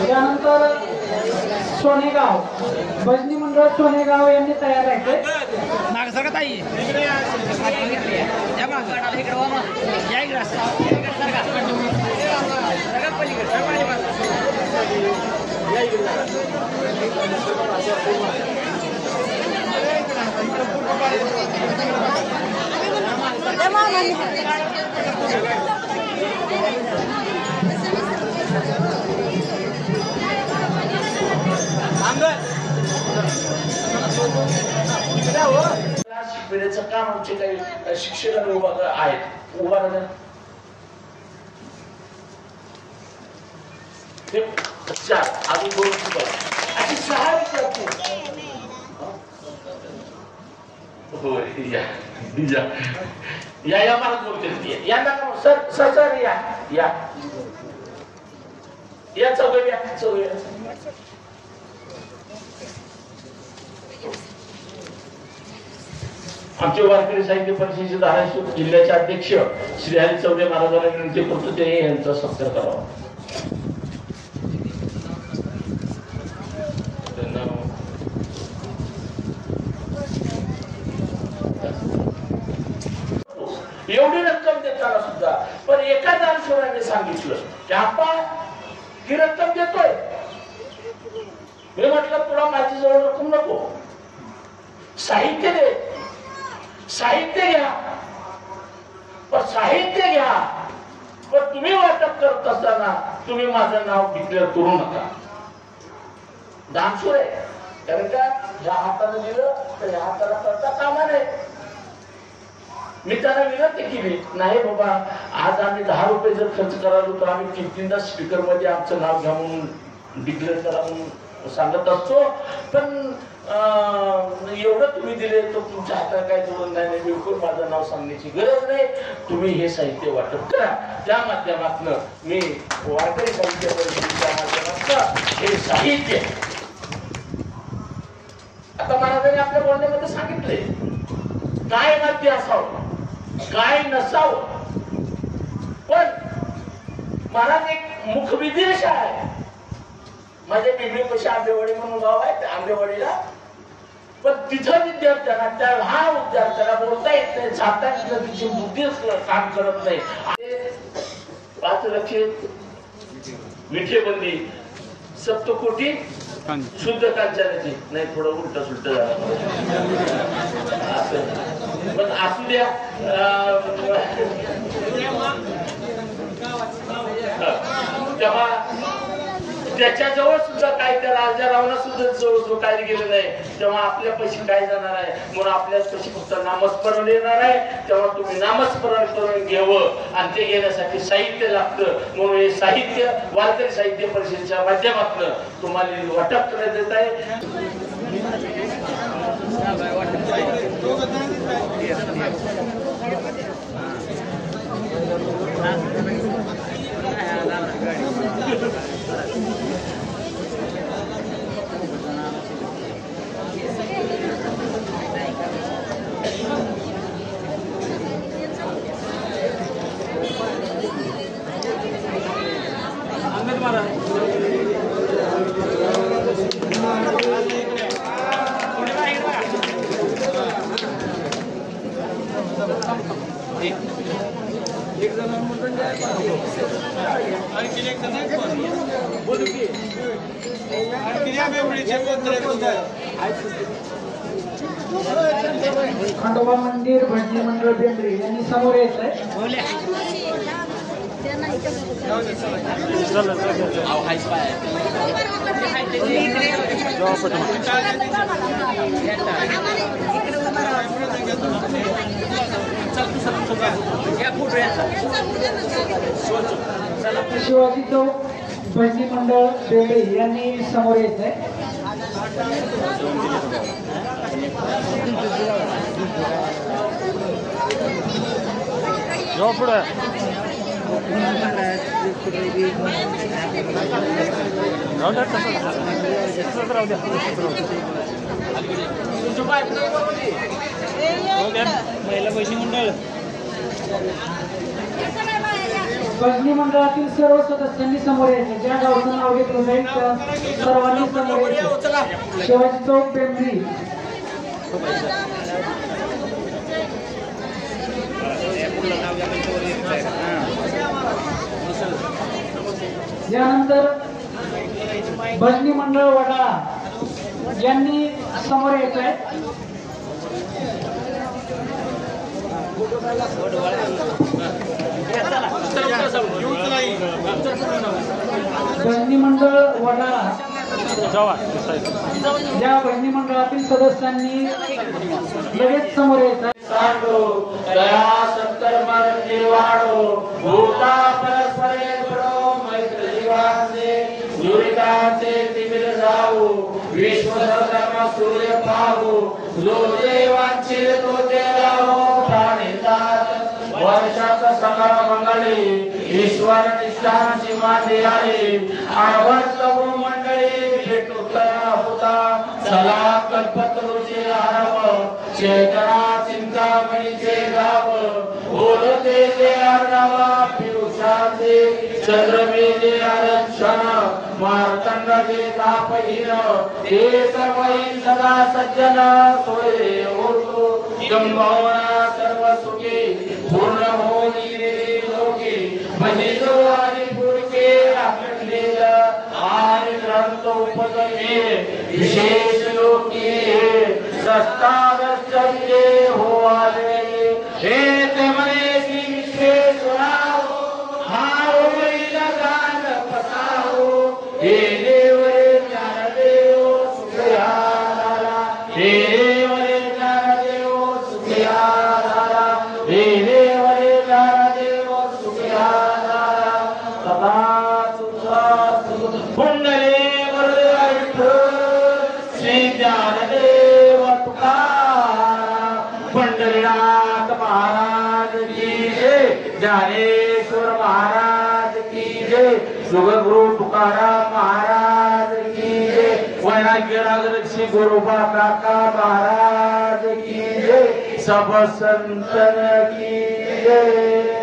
त्यानंतर सोनेगाव भजनी मंडळ सोनेगाव यांनी तयार आहे. शिकविण्याचं काम आमचे काही शिक्षक विभाग आहेत. उभारण्या अजून 2 अशी 6 विद्यार्थी. होय या मला बोलते यांना का सर या चौघ आमचे वारकरी साहित्य परिषदेचे धाराशिव जिल्ह्याचे अध्यक्ष श्री हरी चौधरी महाराजांना विनंती करतो ते यांचा सत्कार करावा. एवढी रक्कम देताना सुद्धा पण एका दानशूराने सांगितलं की आपण ही रक्कम देतोय. मी म्हटलं तुला माझी जवळ रक्कम नको, साहित्य दे, साहित्य घ्या, पण साहित्य घ्या पण तुम्ही वाटप करत असताना तुम्ही माझं नाव डिक्लेअर करू नका. दानशूर आहे. कारण का ह्या हाताने दिलं तर ह्या हाताला करता कामा नये. मी त्यांना विनंती केली, नाही बाबा आज आम्ही 10 रुपये जर खर्च करालो तर आम्ही 3-3दा स्पीकर मध्ये आमचं नाव घ्या म्हणून डिक्लेअर करा म्हणून सांगत असतो, पण एवढं तुम्ही दिले तर तुमच्या हातात काय जोडून नाही, बिलकुल माझं नाव सांगण्याची गरज नाही. तुम्ही हे साहित्य वाटप करा. त्या माध्यमातून मी वारकरी साहित्य परिषदेच्या माध्यमातून हे साहित्य आता महाराजांनी आपल्या बोलण्यामध्ये सांगितले काय नाट्य असावं काय नसावं, पण महाराज एक मुखविदेश आहे. माझ्या पिंपरी पैसे आंबेवाडी म्हणून गाव आहे, त्या आंबेवाडीला पण तिथं विद्यार्थ्यांना त्या लहान विद्यार्थ्यांना बोलता येत नाही, जाता येत नाही, तिची बुद्धीच काम करत नाही. 5 लक्ष विठेबंदी सप्तकोटी शुद्ध कांचनाची नाही, थोडं उलट सुलट पण असू द्या. तेव्हा त्याच्याजवळ सुद्धा काय त्या राजारावना सुद्धा जवळ काय गेलं नाही, तेव्हा आपल्या पैसे काय जाणार आहे म्हणून आपल्या पैसे फक्त नामस्मरण येणार आहे. तेव्हा तुम्ही नामस्मरण करून घ्यावं आणि ते घेण्यासाठी साहित्य लागतं. म्हणून हे साहित्य वारकरी साहित्य परिषदेच्या माध्यमातून तुम्हाला वाटप करण्यात येत आहे. खंडोबा मंदिर भजनी मंडळ बेंद्री यांनी समोर यायचं आहे. शिवाजी चौक भजनी मंडळ बेंद्री यांनी समोर यायचं आहे. पुढे महिला पैसे मंडळ भजनी मंडळातील सर्व सदस्यांनी समोर यायचे. ज्या गावचं नाव घेतलं जाईल त्या सर्वांनी समोर यायचे. शिवाजी चौक बेंद्री. यानंतर भजनी मंडळ वडाळा यांनी समोर यायचं आहे. भजनी मंडळ वडाळा या भजनी मंडळातील सदस्यांनी लगेच समोर यायचं आहे. विश्वधर्म सूर्य पाहू जो देवांची तो वर्षाचा सगळा मंगळी ईश्वर निष्ठांची मांडी आहे. आवर्त मंडळी भेटू होता चला कल्पतरूचे आरव चेतना चिंतामणीचे गाव बोलते जे अर्णवा पियुषाचे चंद्रमेजे आरक्षण मार्तंड जे तापहीन ते सर्वही सदा सज्जन सोय होतो गंभावना सर्व सुखी पूर्ण होई लोके भजितो आणि पुरके आखडलेला आणि ग्रंथ उपजने विशेष लोके सस्तागच्चे हो आले हे ते म्हणे श्री विश्वेश्वरा हा होईल गान पसाहो हे देव रे ज्ञानदेव पुंडले विठ्ठल श्री ज्ञानदेव तुकाराम पंढरीनाथ महाराज की जय ज्ञानेश्वर महाराज की जय सुगुरु तुकाराम महाराज की जय वैराग्यनगर श्री गुरुबा काका महाराज की जय सब संतन की जय।